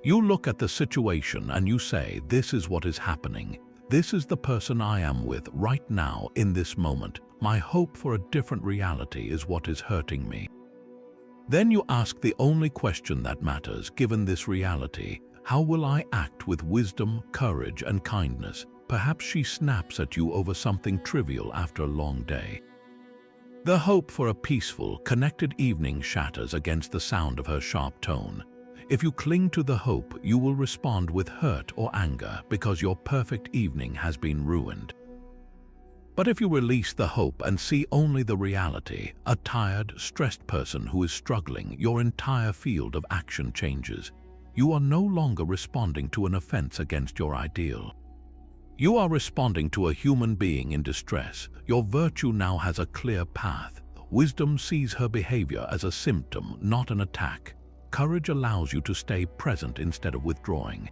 You look at the situation and you say, this is what is happening. This is the person I am with right now in this moment. My hope for a different reality is what is hurting me. Then you ask the only question that matters, given this reality, how will I act with wisdom, courage, and kindness? Perhaps she snaps at you over something trivial after a long day. The hope for a peaceful, connected evening shatters against the sound of her sharp tone. If you cling to the hope, you will respond with hurt or anger because your perfect evening has been ruined. But if you release the hope and see only the reality, a tired, stressed person who is struggling, your entire field of action changes. You are no longer responding to an offense against your ideal. You are responding to a human being in distress. Your virtue now has a clear path. Wisdom sees her behavior as a symptom, not an attack. Courage allows you to stay present instead of withdrawing.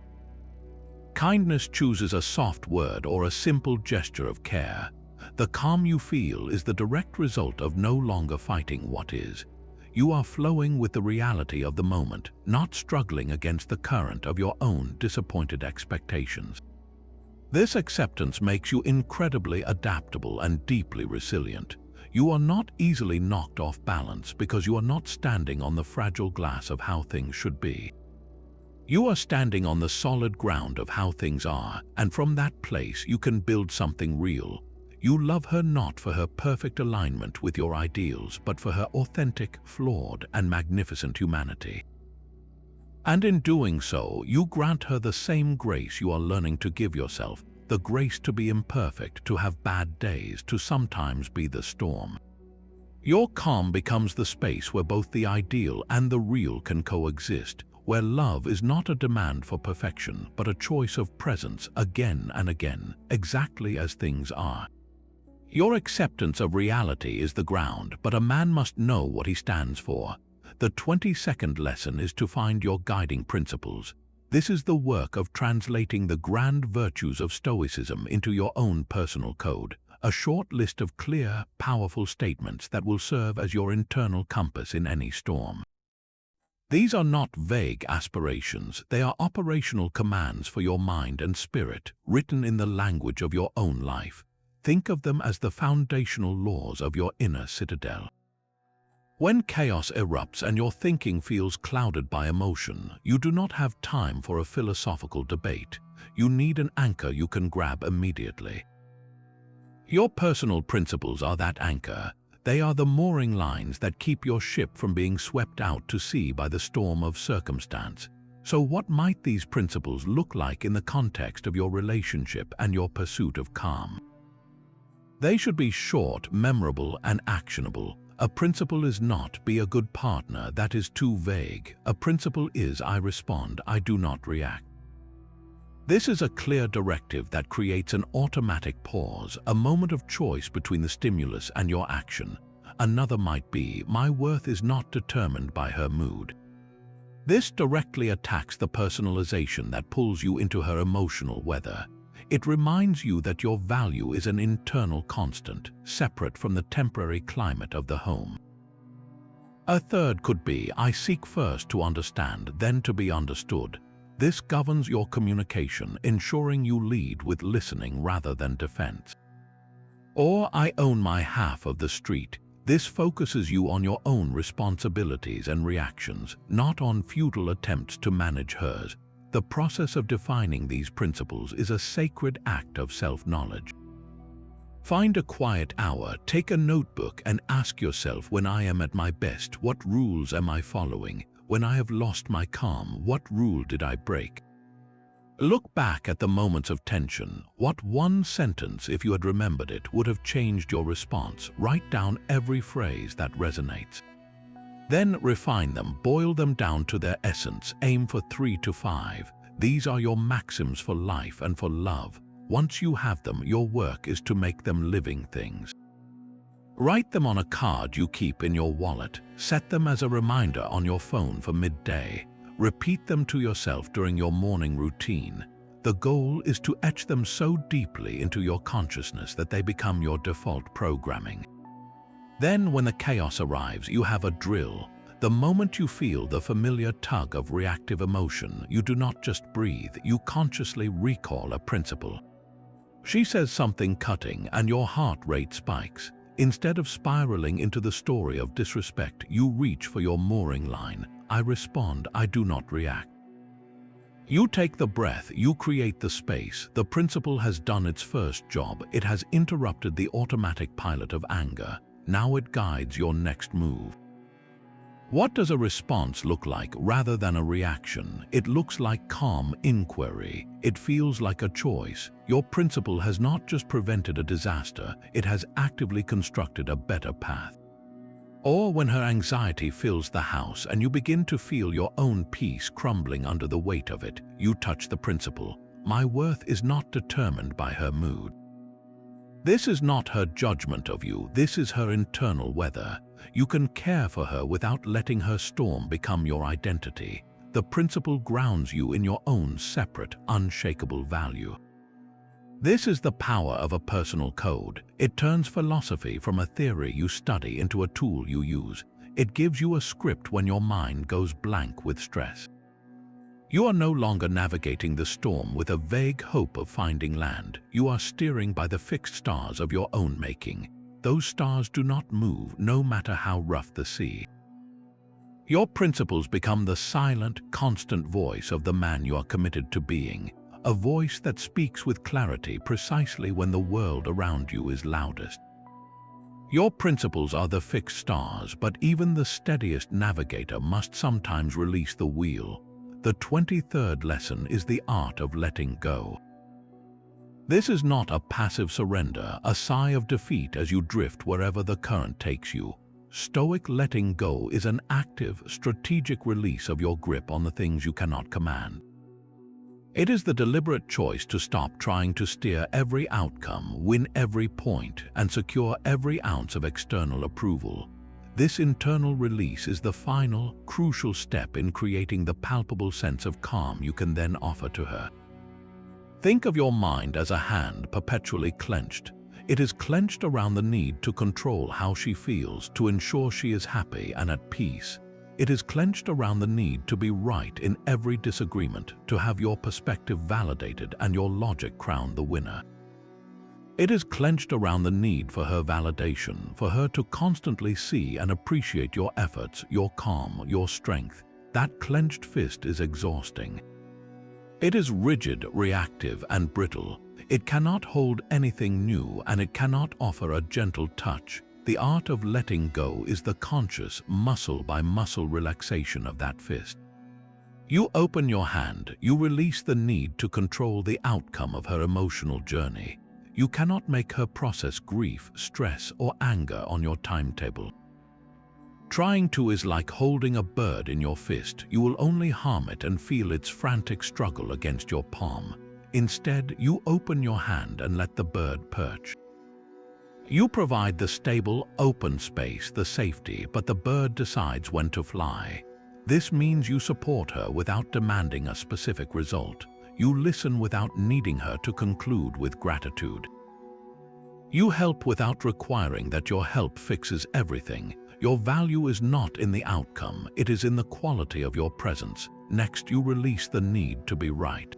Kindness chooses a soft word or a simple gesture of care. The calm you feel is the direct result of no longer fighting what is. You are flowing with the reality of the moment, not struggling against the current of your own disappointed expectations. This acceptance makes you incredibly adaptable and deeply resilient. You are not easily knocked off balance because you are not standing on the fragile glass of how things should be. You are standing on the solid ground of how things are, and from that place you can build something real. You love her not for her perfect alignment with your ideals, but for her authentic, flawed, and magnificent humanity. And in doing so, you grant her the same grace you are learning to give yourself, the grace to be imperfect, to have bad days, to sometimes be the storm. Your calm becomes the space where both the ideal and the real can coexist, where love is not a demand for perfection, but a choice of presence again and again, exactly as things are. Your acceptance of reality is the ground, but a man must know what he stands for. The 20-second lesson is to find your guiding principles. This is the work of translating the grand virtues of Stoicism into your own personal code, a short list of clear, powerful statements that will serve as your internal compass in any storm. These are not vague aspirations, they are operational commands for your mind and spirit, written in the language of your own life. Think of them as the foundational laws of your inner citadel. When chaos erupts and your thinking feels clouded by emotion, you do not have time for a philosophical debate. You need an anchor you can grab immediately. Your personal principles are that anchor. They are the mooring lines that keep your ship from being swept out to sea by the storm of circumstance. So what might these principles look like in the context of your relationship and your pursuit of calm? They should be short, memorable, and actionable. A principle is not "be a good partner," that is too vague. A principle is "I respond, I do not react." This is a clear directive that creates an automatic pause, a moment of choice between the stimulus and your action. Another might be, "My worth is not determined by her mood." This directly attacks the personalization that pulls you into her emotional weather. It reminds you that your value is an internal constant, separate from the temporary climate of the home. A third could be, "I seek first to understand, then to be understood." This governs your communication, ensuring you lead with listening rather than defense. Or, "I own my half of the street." This focuses you on your own responsibilities and reactions, not on futile attempts to manage hers. The process of defining these principles is a sacred act of self-knowledge. Find a quiet hour, take a notebook, and ask yourself, when I am at my best, what rules am I following? When I have lost my calm, what rule did I break? Look back at the moments of tension. What one sentence, if you had remembered it, would have changed your response? Write down every phrase that resonates. Then refine them, boil them down to their essence, aim for 3 to 5. These are your maxims for life and for love. Once you have them, your work is to make them living things. Write them on a card you keep in your wallet. Set them as a reminder on your phone for midday. Repeat them to yourself during your morning routine. The goal is to etch them so deeply into your consciousness that they become your default programming. Then, when the chaos arrives, you have a drill. The moment you feel the familiar tug of reactive emotion, you do not just breathe, you consciously recall a principle. She says something cutting and your heart rate spikes. Instead of spiraling into the story of disrespect, you reach for your mooring line. I respond, I do not react. You take the breath, you create the space. The principle has done its first job. It has interrupted the automatic pilot of anger. Now it guides your next move. What does a response look like rather than a reaction? It looks like calm inquiry. It feels like a choice. Your principle has not just prevented a disaster, it has actively constructed a better path. Or when her anxiety fills the house and you begin to feel your own peace crumbling under the weight of it, you touch the principle. My worth is not determined by her mood. This is not her judgment of you, this is her internal weather. You can care for her without letting her storm become your identity. The principle grounds you in your own separate, unshakable value. This is the power of a personal code. It turns philosophy from a theory you study into a tool you use. It gives you a script when your mind goes blank with stress. You are no longer navigating the storm with a vague hope of finding land. You are steering by the fixed stars of your own making. Those stars do not move, no matter how rough the sea. Your principles become the silent, constant voice of the man you are committed to being, a voice that speaks with clarity precisely when the world around you is loudest. Your principles are the fixed stars, but even the steadiest navigator must sometimes release the wheel. The 23rd lesson is the art of letting go. This is not a passive surrender, a sigh of defeat as you drift wherever the current takes you. Stoic letting go is an active, strategic release of your grip on the things you cannot command. It is the deliberate choice to stop trying to steer every outcome, win every point, and secure every ounce of external approval. This internal release is the final, crucial step in creating the palpable sense of calm you can then offer to her. Think of your mind as a hand perpetually clenched. It is clenched around the need to control how she feels, to ensure she is happy and at peace. It is clenched around the need to be right in every disagreement, to have your perspective validated and your logic crowned the winner. It is clenched around the need for her validation, for her to constantly see and appreciate your efforts, your calm, your strength. That clenched fist is exhausting. It is rigid, reactive, and brittle. It cannot hold anything new, and it cannot offer a gentle touch. The art of letting go is the conscious, muscle-by-muscle relaxation of that fist. You open your hand, you release the need to control the outcome of her emotional journey. You cannot make her process grief, stress, or anger on your timetable. Trying to is like holding a bird in your fist. You will only harm it and feel its frantic struggle against your palm. Instead, you open your hand and let the bird perch. You provide the stable, open space, the safety, but the bird decides when to fly. This means you support her without demanding a specific result. You listen without needing her to conclude with gratitude. You help without requiring that your help fixes everything. Your value is not in the outcome, it is in the quality of your presence. Next, you release the need to be right.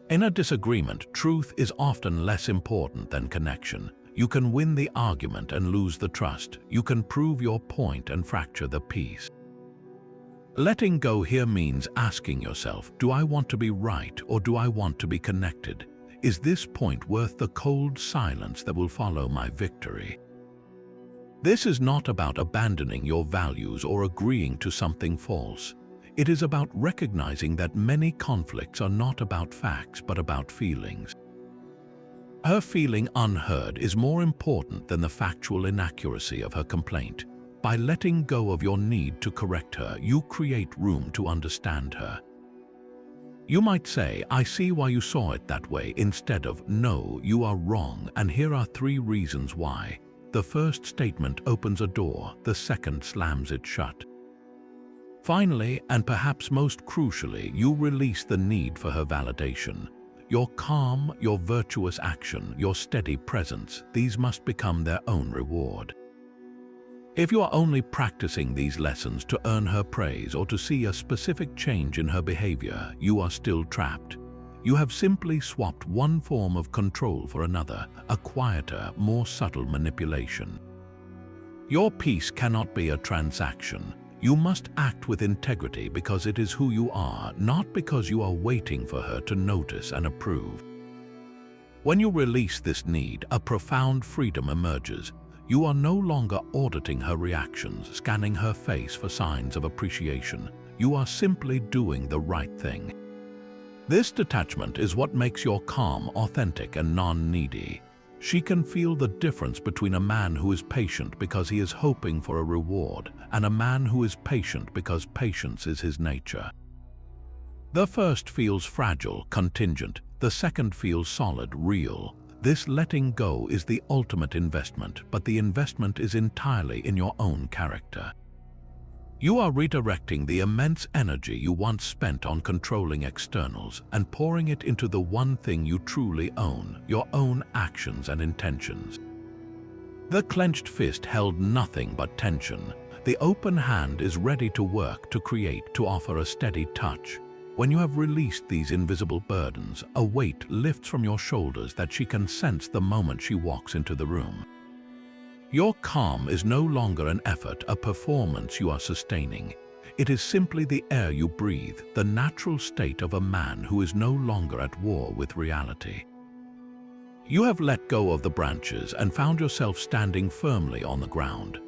In a disagreement, truth is often less important than connection. You can win the argument and lose the trust. You can prove your point and fracture the peace. Letting go here means asking yourself, do I want to be right or do I want to be connected? Is this point worth the cold silence that will follow my victory? This is not about abandoning your values or agreeing to something false. It is about recognizing that many conflicts are not about facts but about feelings. Her feeling unheard is more important than the factual inaccuracy of her complaint. By letting go of your need to correct her, you create room to understand her. You might say, I see why you saw it that way, instead of, no, you are wrong, and here are 3 reasons why. The first statement opens a door, the second slams it shut. Finally, and perhaps most crucially, you release the need for her validation. Your calm, your virtuous action, your steady presence, these must become their own reward. If you are only practicing these lessons to earn her praise or to see a specific change in her behavior, you are still trapped. You have simply swapped one form of control for another, a quieter, more subtle manipulation. Your peace cannot be a transaction. You must act with integrity because it is who you are, not because you are waiting for her to notice and approve. When you release this need, a profound freedom emerges. You are no longer auditing her reactions, scanning her face for signs of appreciation. You are simply doing the right thing. This detachment is what makes your calm authentic and non-needy. She can feel the difference between a man who is patient because he is hoping for a reward and a man who is patient because patience is his nature. The first feels fragile, contingent. The second feels solid, real. This letting go is the ultimate investment, but the investment is entirely in your own character. You are redirecting the immense energy you once spent on controlling externals and pouring it into the one thing you truly own, your own actions and intentions. The clenched fist held nothing but tension. The open hand is ready to work, to create, to offer a steady touch. When you have released these invisible burdens, a weight lifts from your shoulders that she can sense the moment she walks into the room. Your calm is no longer an effort, a performance you are sustaining. It is simply the air you breathe, the natural state of a man who is no longer at war with reality. You have let go of the branches and found yourself standing firmly on the ground.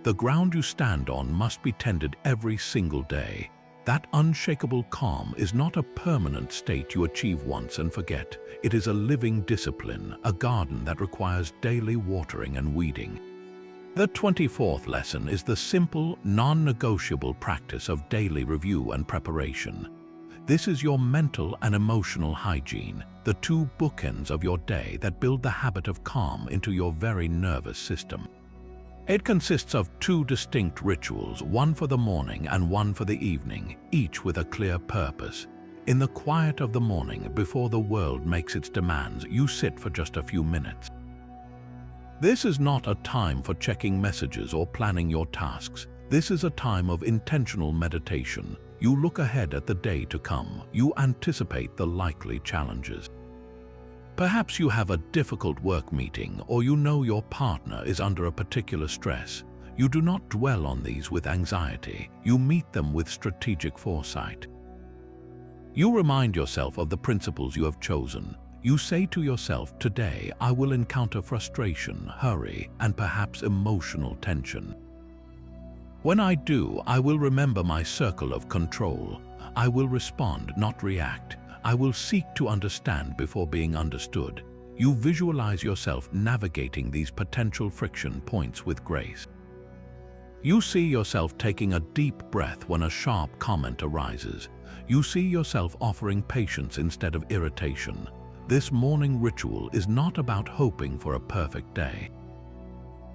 The ground you stand on must be tended every single day. That unshakable calm is not a permanent state you achieve once and forget. It is a living discipline, a garden that requires daily watering and weeding. The 24th lesson is the simple, non-negotiable practice of daily review and preparation. This is your mental and emotional hygiene, the two bookends of your day that build the habit of calm into your very nervous system. It consists of two distinct rituals, one for the morning and one for the evening, each with a clear purpose. In the quiet of the morning, before the world makes its demands, you sit for just a few minutes. This is not a time for checking messages or planning your tasks. This is a time of intentional meditation. You look ahead at the day to come. You anticipate the likely challenges. Perhaps you have a difficult work meeting, or you know your partner is under a particular stress. You do not dwell on these with anxiety. You meet them with strategic foresight. You remind yourself of the principles you have chosen. You say to yourself, today I will encounter frustration, hurry, and perhaps emotional tension. When I do, I will remember my circle of control. I will respond, not react. I will seek to understand before being understood. You visualize yourself navigating these potential friction points with grace. You see yourself taking a deep breath when a sharp comment arises. You see yourself offering patience instead of irritation. This morning ritual is not about hoping for a perfect day.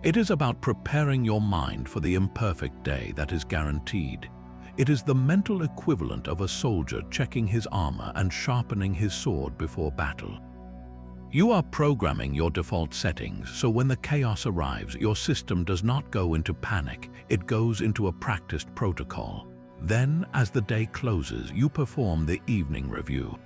It is about preparing your mind for the imperfect day that is guaranteed. It is the mental equivalent of a soldier checking his armor and sharpening his sword before battle. You are programming your default settings, so when the chaos arrives, your system does not go into panic, it goes into a practiced protocol. Then, as the day closes, you perform the evening review.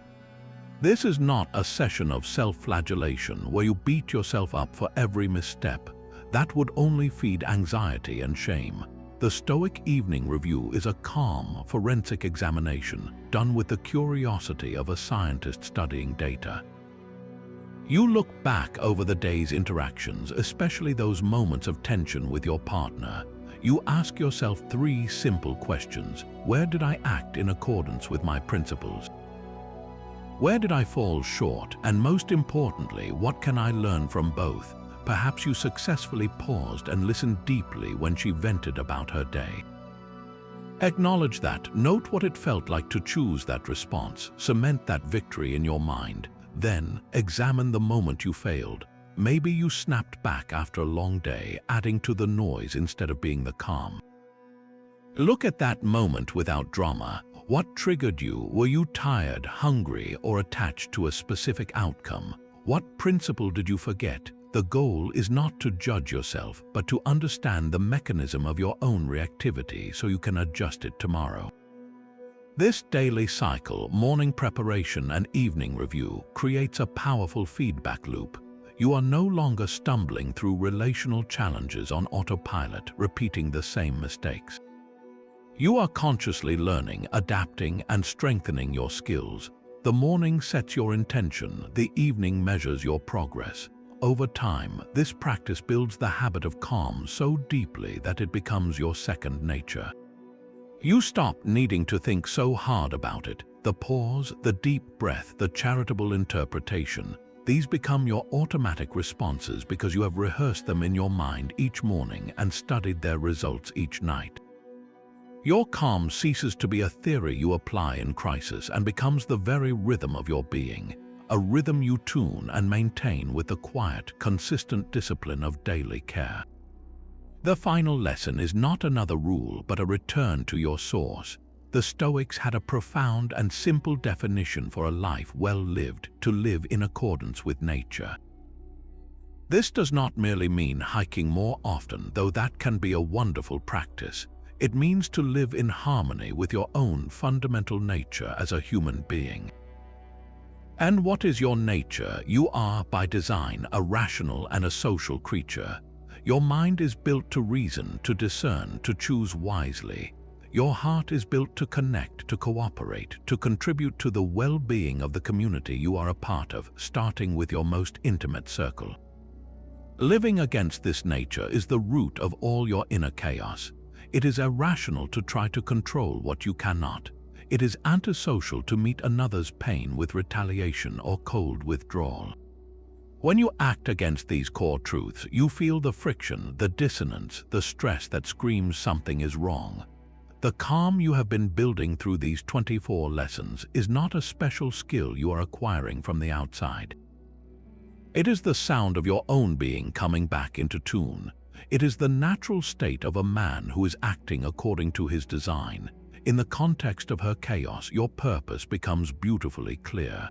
This is not a session of self-flagellation where you beat yourself up for every misstep. That would only feed anxiety and shame. The Stoic evening review is a calm, forensic examination done with the curiosity of a scientist studying data. You look back over the day's interactions, especially those moments of tension with your partner. You ask yourself three simple questions. Where did I act in accordance with my principles? Where did I fall short? And most importantly, what can I learn from both? Perhaps you successfully paused and listened deeply when she vented about her day. Acknowledge that, note what it felt like to choose that response, cement that victory in your mind. Then, examine the moment you failed. Maybe you snapped back after a long day, adding to the noise instead of being the calm. Look at that moment without drama. What triggered you? Were you tired, hungry, or attached to a specific outcome? What principle did you forget? The goal is not to judge yourself, but to understand the mechanism of your own reactivity so you can adjust it tomorrow. This daily cycle, morning preparation and evening review, creates a powerful feedback loop. You are no longer stumbling through relational challenges on autopilot, repeating the same mistakes. You are consciously learning, adapting, and strengthening your skills. The morning sets your intention, the evening measures your progress. Over time, this practice builds the habit of calm so deeply that it becomes your second nature. You stop needing to think so hard about it. The pause, the deep breath, the charitable interpretation, these become your automatic responses because you have rehearsed them in your mind each morning and studied their results each night. Your calm ceases to be a theory you apply in crisis and becomes the very rhythm of your being, a rhythm you tune and maintain with the quiet, consistent discipline of daily care. The final lesson is not another rule but a return to your source. The Stoics had a profound and simple definition for a life well lived: to live in accordance with nature. This does not merely mean hiking more often, though that can be a wonderful practice. It means to live in harmony with your own fundamental nature as a human being. And what is your nature? You are, by design, a rational and a social creature. Your mind is built to reason, to discern, to choose wisely. Your heart is built to connect, to cooperate, to contribute to the well-being of the community you are a part of, starting with your most intimate circle. Living against this nature is the root of all your inner chaos. It is irrational to try to control what you cannot. It is antisocial to meet another's pain with retaliation or cold withdrawal. When you act against these core truths, you feel the friction, the dissonance, the stress that screams something is wrong. The calm you have been building through these 24 lessons is not a special skill you are acquiring from the outside. It is the sound of your own being coming back into tune. It is the natural state of a man who is acting according to his design. In the context of her chaos, your purpose becomes beautifully clear.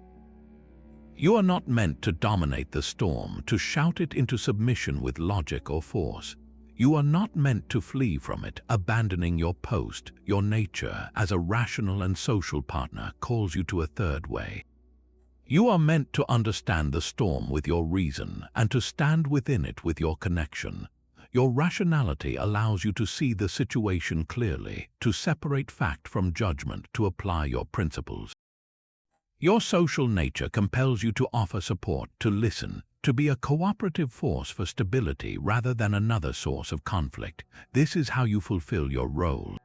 You are not meant to dominate the storm, to shout it into submission with logic or force. You are not meant to flee from it, abandoning your post. Your nature, as a rational and social partner, calls you to a third way. You are meant to understand the storm with your reason and to stand within it with your connection. Your rationality allows you to see the situation clearly, to separate fact from judgment, to apply your principles. Your social nature compels you to offer support, to listen, to be a cooperative force for stability rather than another source of conflict. This is how you fulfill your role.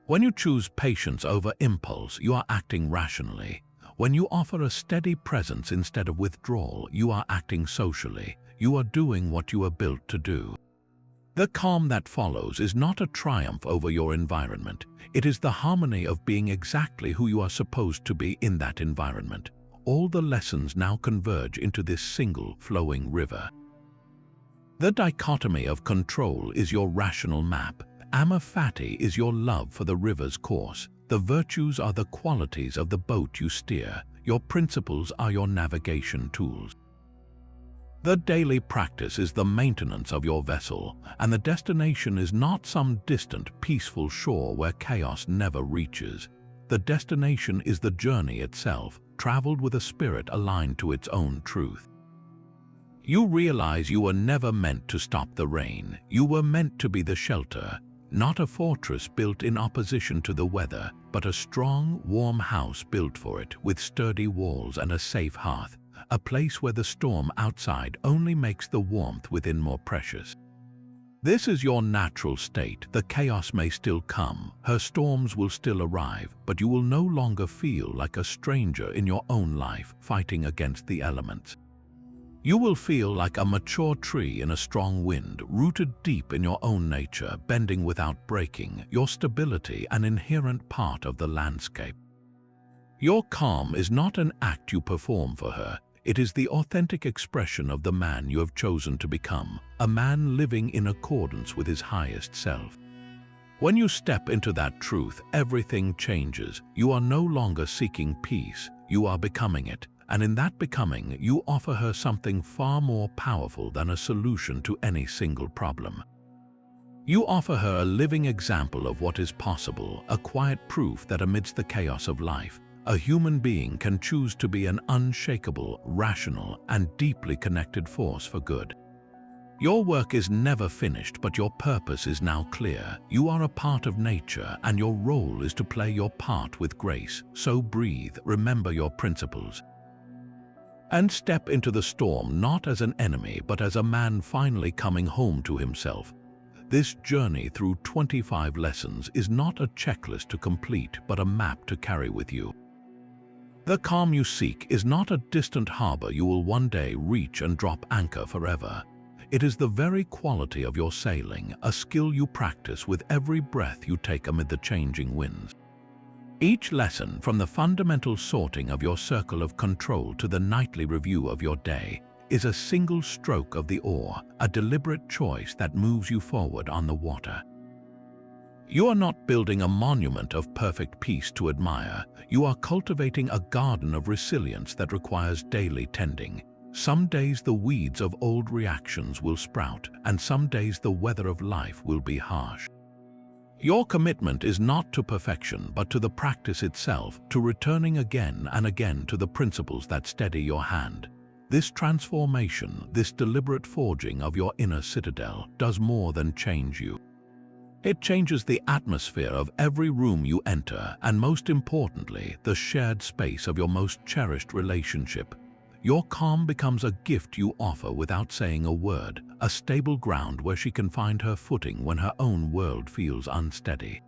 When you choose patience over impulse, you are acting rationally. When you offer a steady presence instead of withdrawal, you are acting socially. You are doing what you are built to do. The calm that follows is not a triumph over your environment. It is the harmony of being exactly who you are supposed to be in that environment. All the lessons now converge into this single flowing river. The dichotomy of control is your rational map. Amor fati is your love for the river's course. The virtues are the qualities of the boat you steer. Your principles are your navigation tools. The daily practice is the maintenance of your vessel, and the destination is not some distant, peaceful shore where chaos never reaches. The destination is the journey itself, traveled with a spirit aligned to its own truth. You realize you were never meant to stop the rain. You were meant to be the shelter, not a fortress built in opposition to the weather, but a strong, warm house built for it, with sturdy walls and a safe hearth. A place where the storm outside only makes the warmth within more precious. This is your natural state. The chaos may still come, her storms will still arrive, but you will no longer feel like a stranger in your own life fighting against the elements. You will feel like a mature tree in a strong wind, rooted deep in your own nature, bending without breaking, your stability an inherent part of the landscape. Your calm is not an act you perform for her. It is the authentic expression of the man you have chosen to become, a man living in accordance with his highest self. When you step into that truth, everything changes. You are no longer seeking peace, you are becoming it, and in that becoming, you offer her something far more powerful than a solution to any single problem. You offer her a living example of what is possible, a quiet proof that amidst the chaos of life, a human being can choose to be an unshakable, rational, and deeply connected force for good. Your work is never finished, but your purpose is now clear. You are a part of nature, and your role is to play your part with grace. So breathe, remember your principles. And step into the storm not as an enemy but as a man finally coming home to himself. This journey through 25 lessons is not a checklist to complete but a map to carry with you. The calm you seek is not a distant harbor you will one day reach and drop anchor forever. It is the very quality of your sailing, a skill you practice with every breath you take amid the changing winds. Each lesson, from the fundamental sorting of your circle of control to the nightly review of your day, is a single stroke of the oar, a deliberate choice that moves you forward on the water. You are not building a monument of perfect peace to admire. You are cultivating a garden of resilience that requires daily tending. Some days the weeds of old reactions will sprout, and some days the weather of life will be harsh. Your commitment is not to perfection, but to the practice itself, to returning again and again to the principles that steady your hand. This transformation, this deliberate forging of your inner citadel, does more than change you. It changes the atmosphere of every room you enter, and most importantly, the shared space of your most cherished relationship. Your calm becomes a gift you offer without saying a word, a stable ground where she can find her footing when her own world feels unsteady.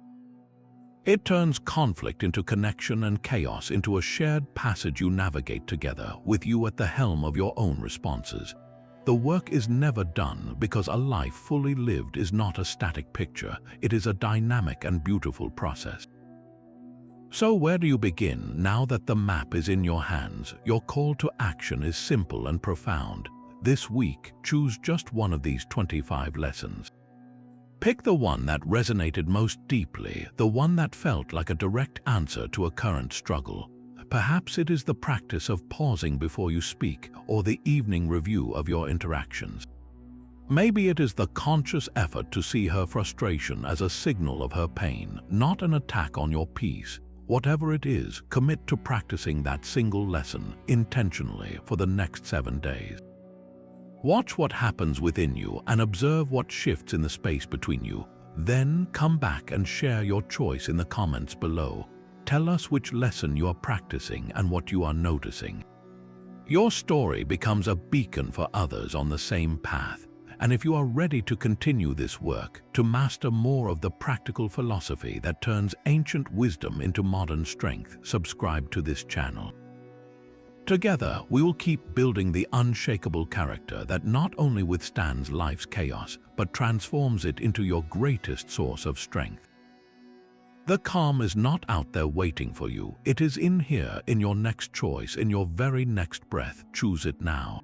It turns conflict into connection and chaos into a shared passage you navigate together, with you at the helm of your own responses. The work is never done because a life fully lived is not a static picture. It is a dynamic and beautiful process. So where do you begin now that the map is in your hands? Your call to action is simple and profound. This week, choose just one of these 25 lessons. Pick the one that resonated most deeply, the one that felt like a direct answer to a current struggle. Perhaps it is the practice of pausing before you speak, or the evening review of your interactions. Maybe it is the conscious effort to see her frustration as a signal of her pain, not an attack on your peace. Whatever it is, commit to practicing that single lesson intentionally for the next 7 days. Watch what happens within you and observe what shifts in the space between you. Then come back and share your choice in the comments below. Tell us which lesson you are practicing and what you are noticing. Your story becomes a beacon for others on the same path. And if you are ready to continue this work, to master more of the practical philosophy that turns ancient wisdom into modern strength, subscribe to this channel. Together, we will keep building the unshakable character that not only withstands life's chaos, but transforms it into your greatest source of strength. The calm is not out there waiting for you. It is in here, in your next choice, in your very next breath. Choose it now.